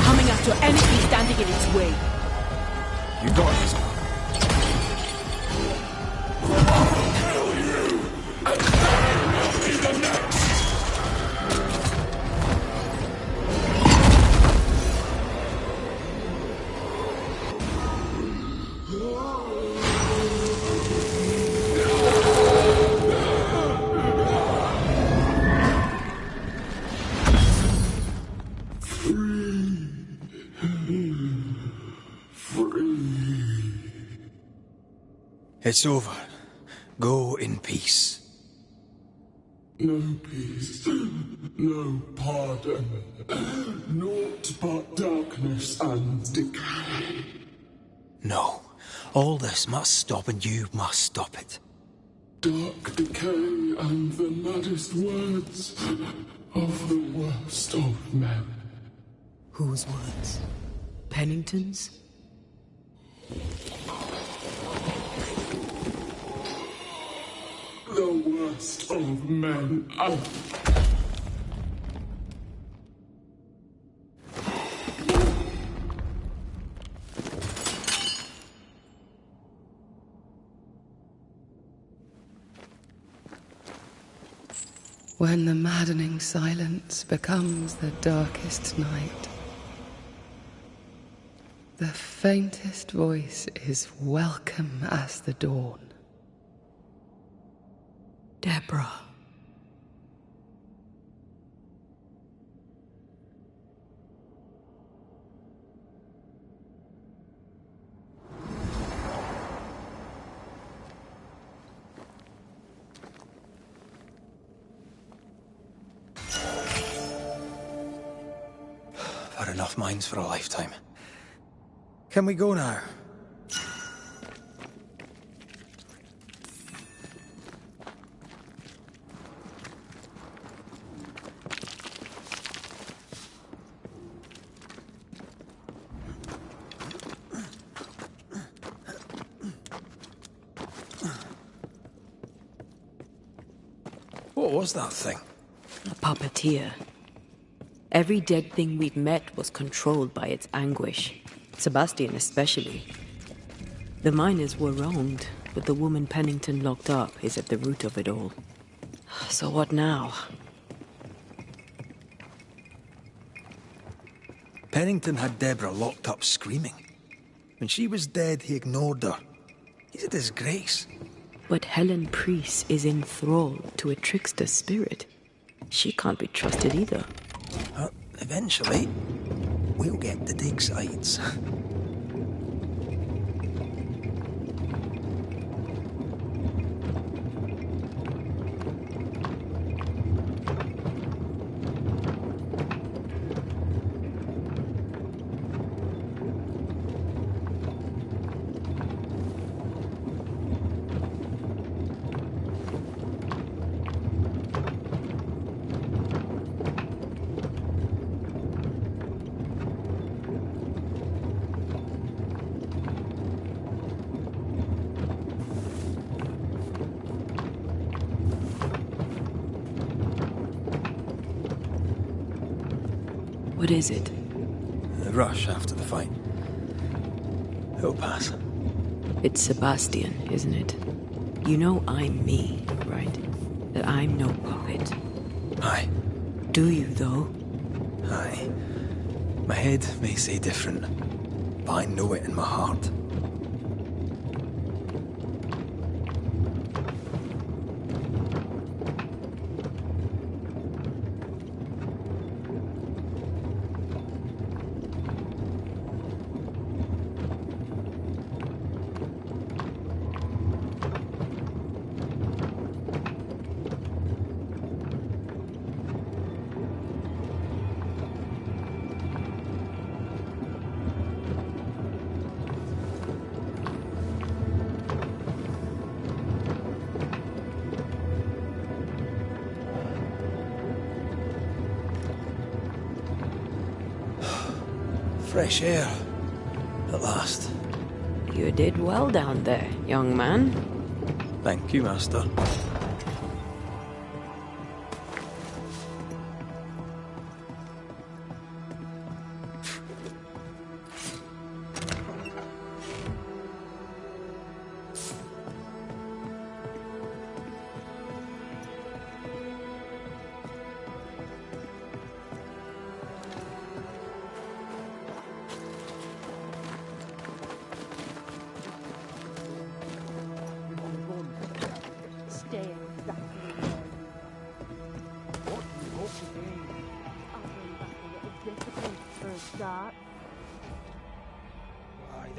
coming after anything standing in its way. You got this. It's over. Go in peace. No peace, no pardon, naught but darkness and decay. No. All this must stop and you must stop it. Dark decay and the maddest words of the worst of men. Whose words? Pennington's? The worst of men. When the maddening silence becomes the darkest night, the faintest voice is welcome as the dawn. Deborah. I've had enough minds for a lifetime. Can we go now? What was that thing? A puppeteer. Every dead thing we've met was controlled by its anguish. Sebastian especially. The miners were wronged, but the woman Pennington locked up is at the root of it all. So what now? Pennington had Deborah locked up screaming. When she was dead, he ignored her. He's a disgrace. But Helen Priest is enthralled to a trickster spirit. She can't be trusted either. Eventually, we'll get to dig sides. What is it? The rush after the fight. It'll pass. It's Sebastian, isn't it? You know I'm me, right? That I'm no puppet. Aye. Do you, though? Aye. My head may say different, but I know it in my heart. Fresh air. At last. You did well down there, young man. Thank you, Master.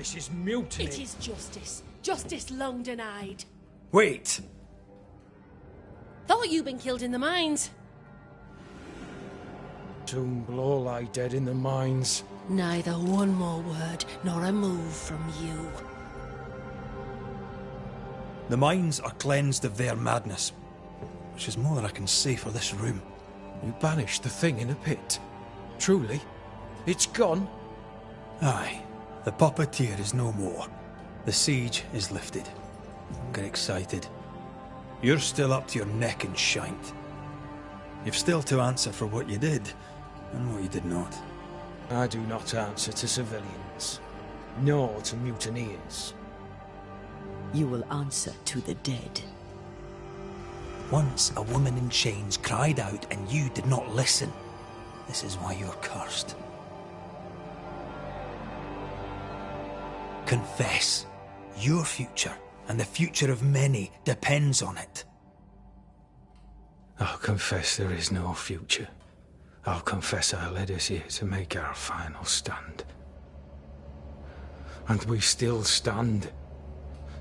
This is mutiny. It is justice. Justice long denied. Wait! Thought you'd been killed in the mines. Soon will all lie dead in the mines. Neither one more word nor a move from you. The mines are cleansed of their madness, which is more than I can say for this room. You banished the thing in a pit. Truly? It's gone? Aye. The puppeteer is no more. The siege is lifted. Don't get excited. You're still up to your neck in shite. You've still to answer for what you did, and what you did not. I do not answer to civilians, nor to mutineers. You will answer to the dead. Once a woman in chains cried out and you did not listen. This is why you're cursed. Confess. Your future, and the future of many, depends on it. I'll confess there is no future. I'll confess I led us here to make our final stand. And we still stand.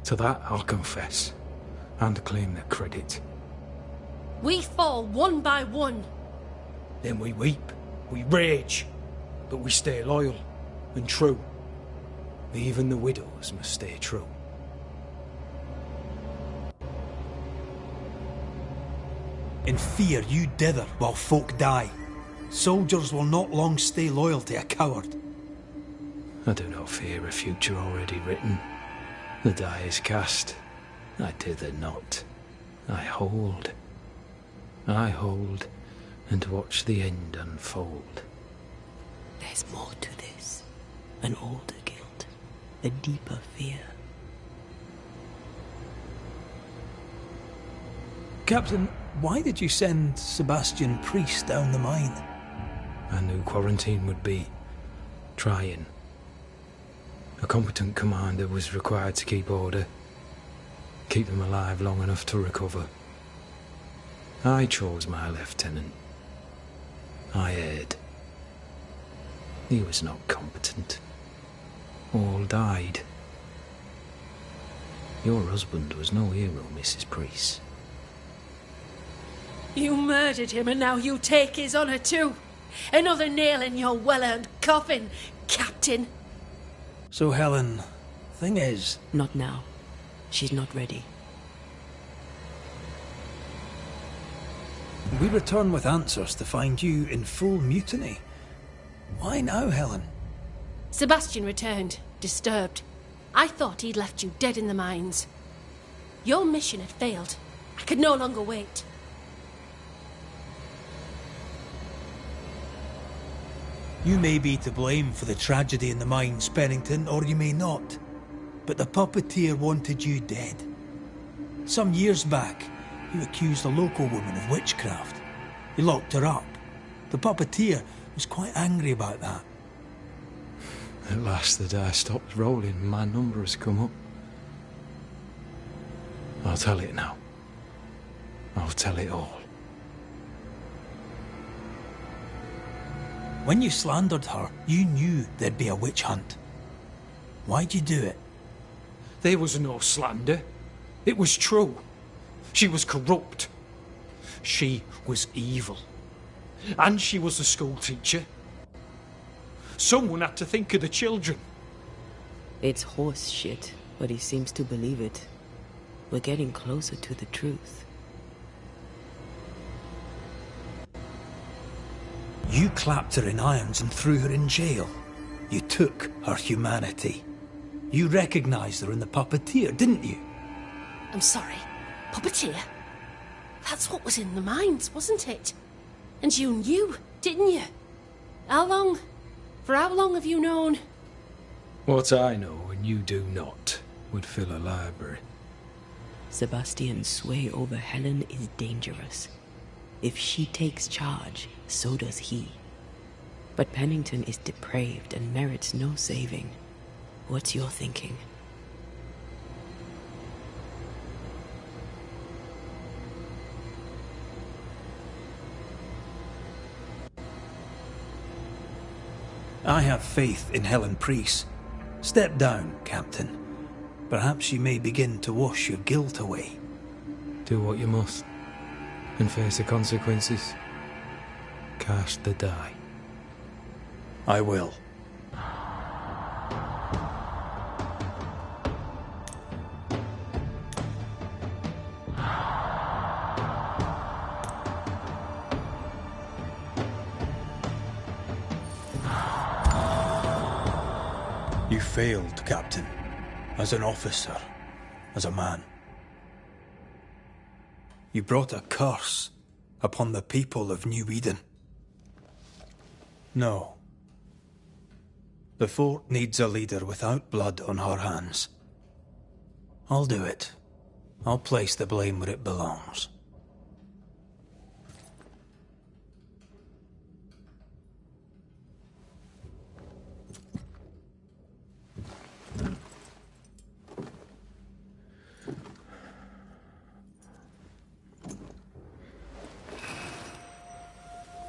To that I'll confess, and claim the credit. We fall one by one. Then we weep, we rage, but we stay loyal and true. Even the widows must stay true. In fear you dither while folk die. Soldiers will not long stay loyal to a coward. I do not fear a future already written. The die is cast. I dither not. I hold. I hold and watch the end unfold. There's more to this. An older guilt. A deeper fear. Captain, why did you send Sebastian Priest down the mine? I knew quarantine would be trying. A competent commander was required to keep order, keep them alive long enough to recover. I chose my lieutenant. I erred. He was not competent. All died. Your husband was no hero, Mrs. Priest. You murdered him and now you take his honour too. Another nail in your well-earned coffin, Captain. So Helen, thing is... Not now. She's not ready. We return with answers to find you in full mutiny. Why now, Helen? Sebastian returned, disturbed. I thought he'd left you dead in the mines. Your mission had failed. I could no longer wait. You may be to blame for the tragedy in the mines, Pennington, or you may not. But the puppeteer wanted you dead. Some years back, you accused a local woman of witchcraft. You locked her up. The puppeteer was quite angry about that. At last the die stopped rolling and my number has come up. I'll tell it now. I'll tell it all. When you slandered her, you knew there'd be a witch hunt. Why'd you do it? There was no slander. It was true. She was corrupt. She was evil. And she was a school teacher. Someone had to think of the children. It's horse shit, but he seems to believe it. We're getting closer to the truth. You clapped her in irons and threw her in jail. You took her humanity. You recognized her in the puppeteer, didn't you? I'm sorry. Puppeteer? That's what was in the mines, wasn't it? And you knew, didn't you? How long? For how long have you known? What I know and you do not would fill a library. Sebastian's sway over Helen is dangerous. If she takes charge, so does he. But Pennington is depraved and merits no saving. What's your thinking? I have faith in Helen Priest. Step down, Captain. Perhaps you may begin to wash your guilt away. Do what you must, and face the consequences. Cast the die. I will. You failed, Captain. As an officer. As a man. You brought a curse upon the people of New Eden. No. The fort needs a leader without blood on her hands. I'll do it. I'll place the blame where it belongs.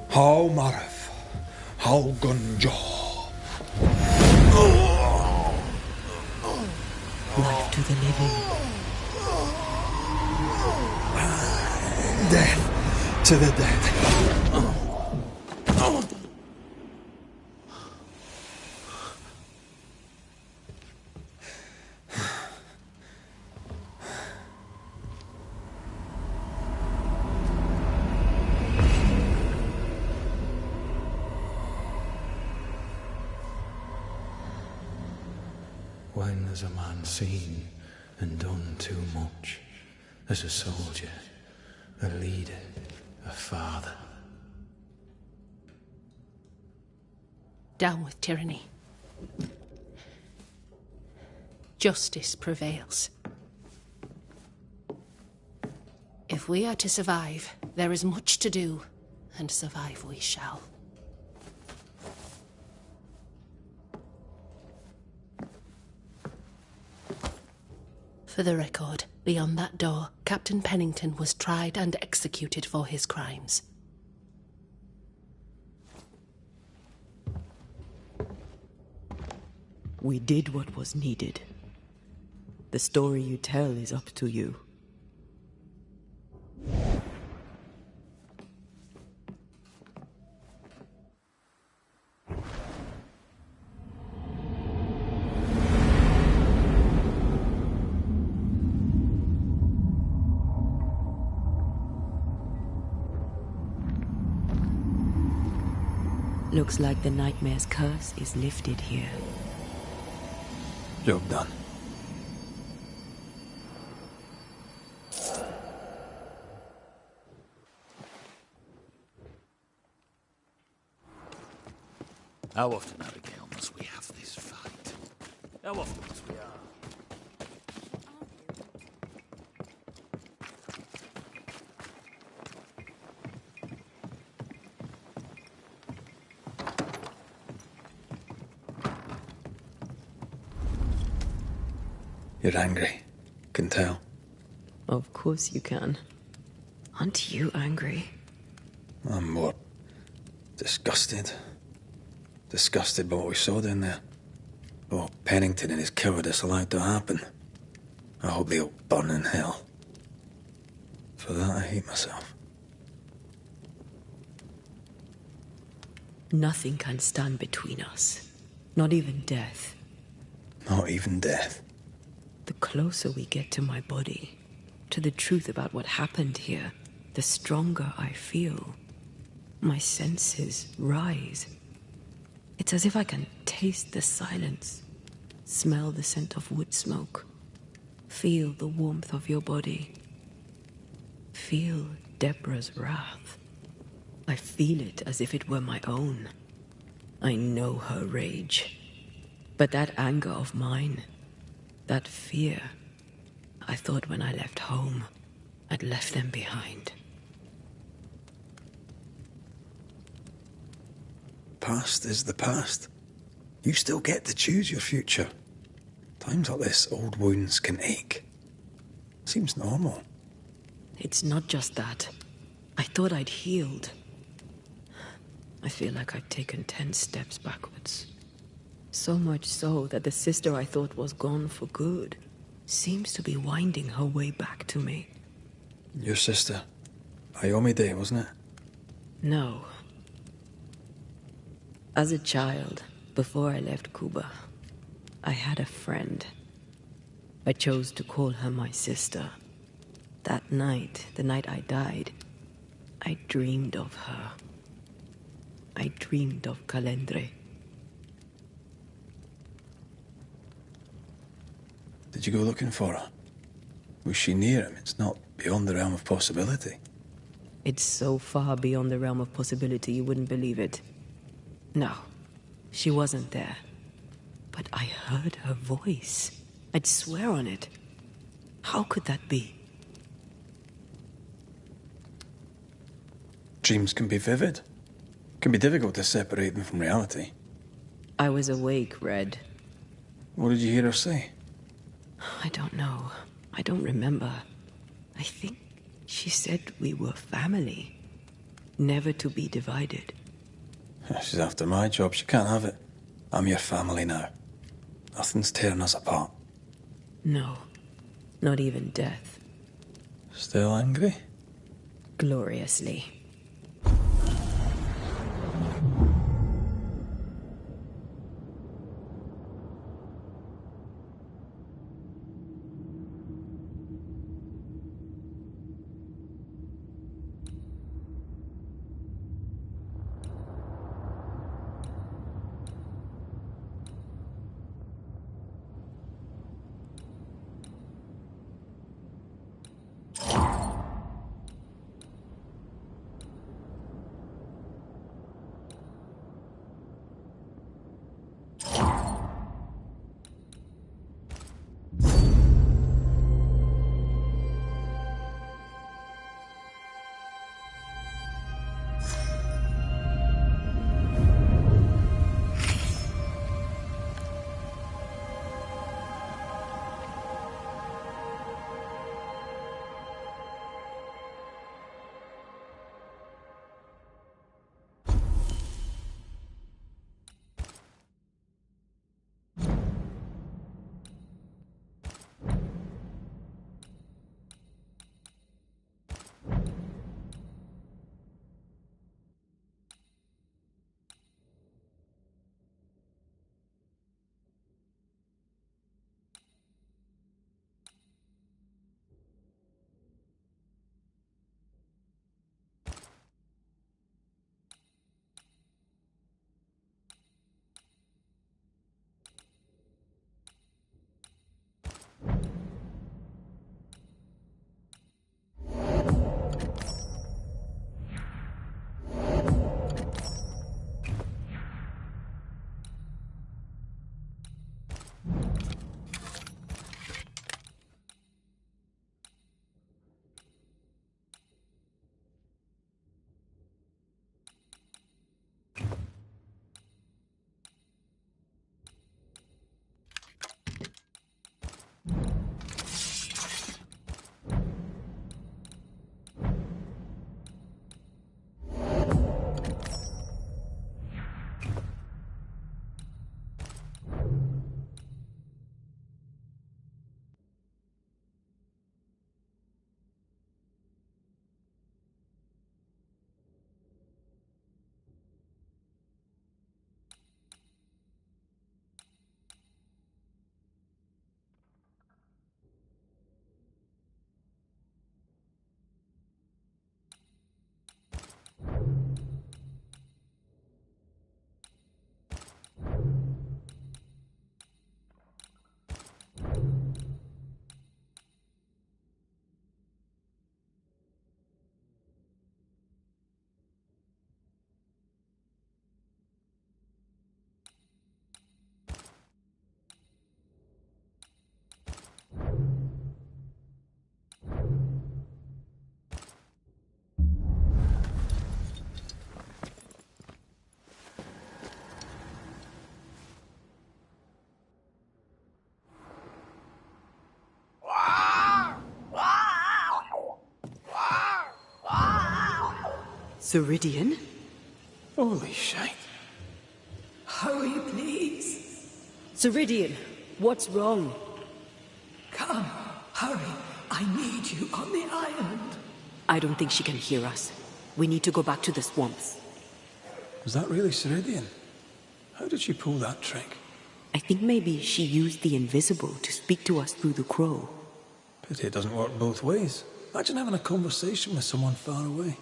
How Marif, how Gunjaw. Life to the living. Death to the dead. When has a man seen and done too much? As a soldier, a leader, a father. Down with tyranny. Justice prevails. If we are to survive, there is much to do, and survive we shall. For the record, beyond that door, Captain Pennington was tried and executed for his crimes. We did what was needed. The story you tell is up to you. Looks like the nightmare's curse is lifted here. Job done. How often, Abigail, must we have this fight? How often must we You're angry. Can tell. Of course you can. Aren't you angry? I'm more disgusted. Disgusted by what we saw down there. What Pennington and his cowardice allowed to happen. I hope they'll burn in hell. For that I hate myself. Nothing can stand between us. Not even death. Not even death. The closer we get to my body, to the truth about what happened here, the stronger I feel. My senses rise. It's as if I can taste the silence, smell the scent of wood smoke, feel the warmth of your body, feel Deborah's wrath. I feel it as if it were my own. I know her rage. But that anger of mine, that fear, I thought when I left home, I'd left them behind. Past is the past. You still get to choose your future. Times like this, old wounds can ache. Seems normal. It's not just that. I thought I'd healed. I feel like I've taken 10 steps backwards. So much so that the sister I thought was gone for good seems to be winding her way back to me. Your sister. Ayomide, wasn't it? No. As a child, before I left Cuba, I had a friend. I chose to call her my sister. That night, the night I died, I dreamed of her. I dreamed of Calendre. Did you go looking for her? Was she near him? It's not beyond the realm of possibility. It's so far beyond the realm of possibility you wouldn't believe it. No, she wasn't there. But I heard her voice. I'd swear on it. How could that be? Dreams can be vivid. Can be difficult to separate them from reality. I was awake, Red. What did you hear her say? I don't know. I don't remember. I think she said we were family. Never to be divided. She's after my job. She can't have it. I'm your family now. Nothing's tearing us apart. No. Not even death. Still angry? Gloriously. Ceridian? Holy shite. Hurry, please. Ceridian, what's wrong? Come, hurry. I need you on the island. I don't think she can hear us. We need to go back to the swamps. Was that really Ceridian? How did she pull that trick? I think maybe she used the invisible to speak to us through the crow. Pity it doesn't work both ways. Imagine having a conversation with someone far away.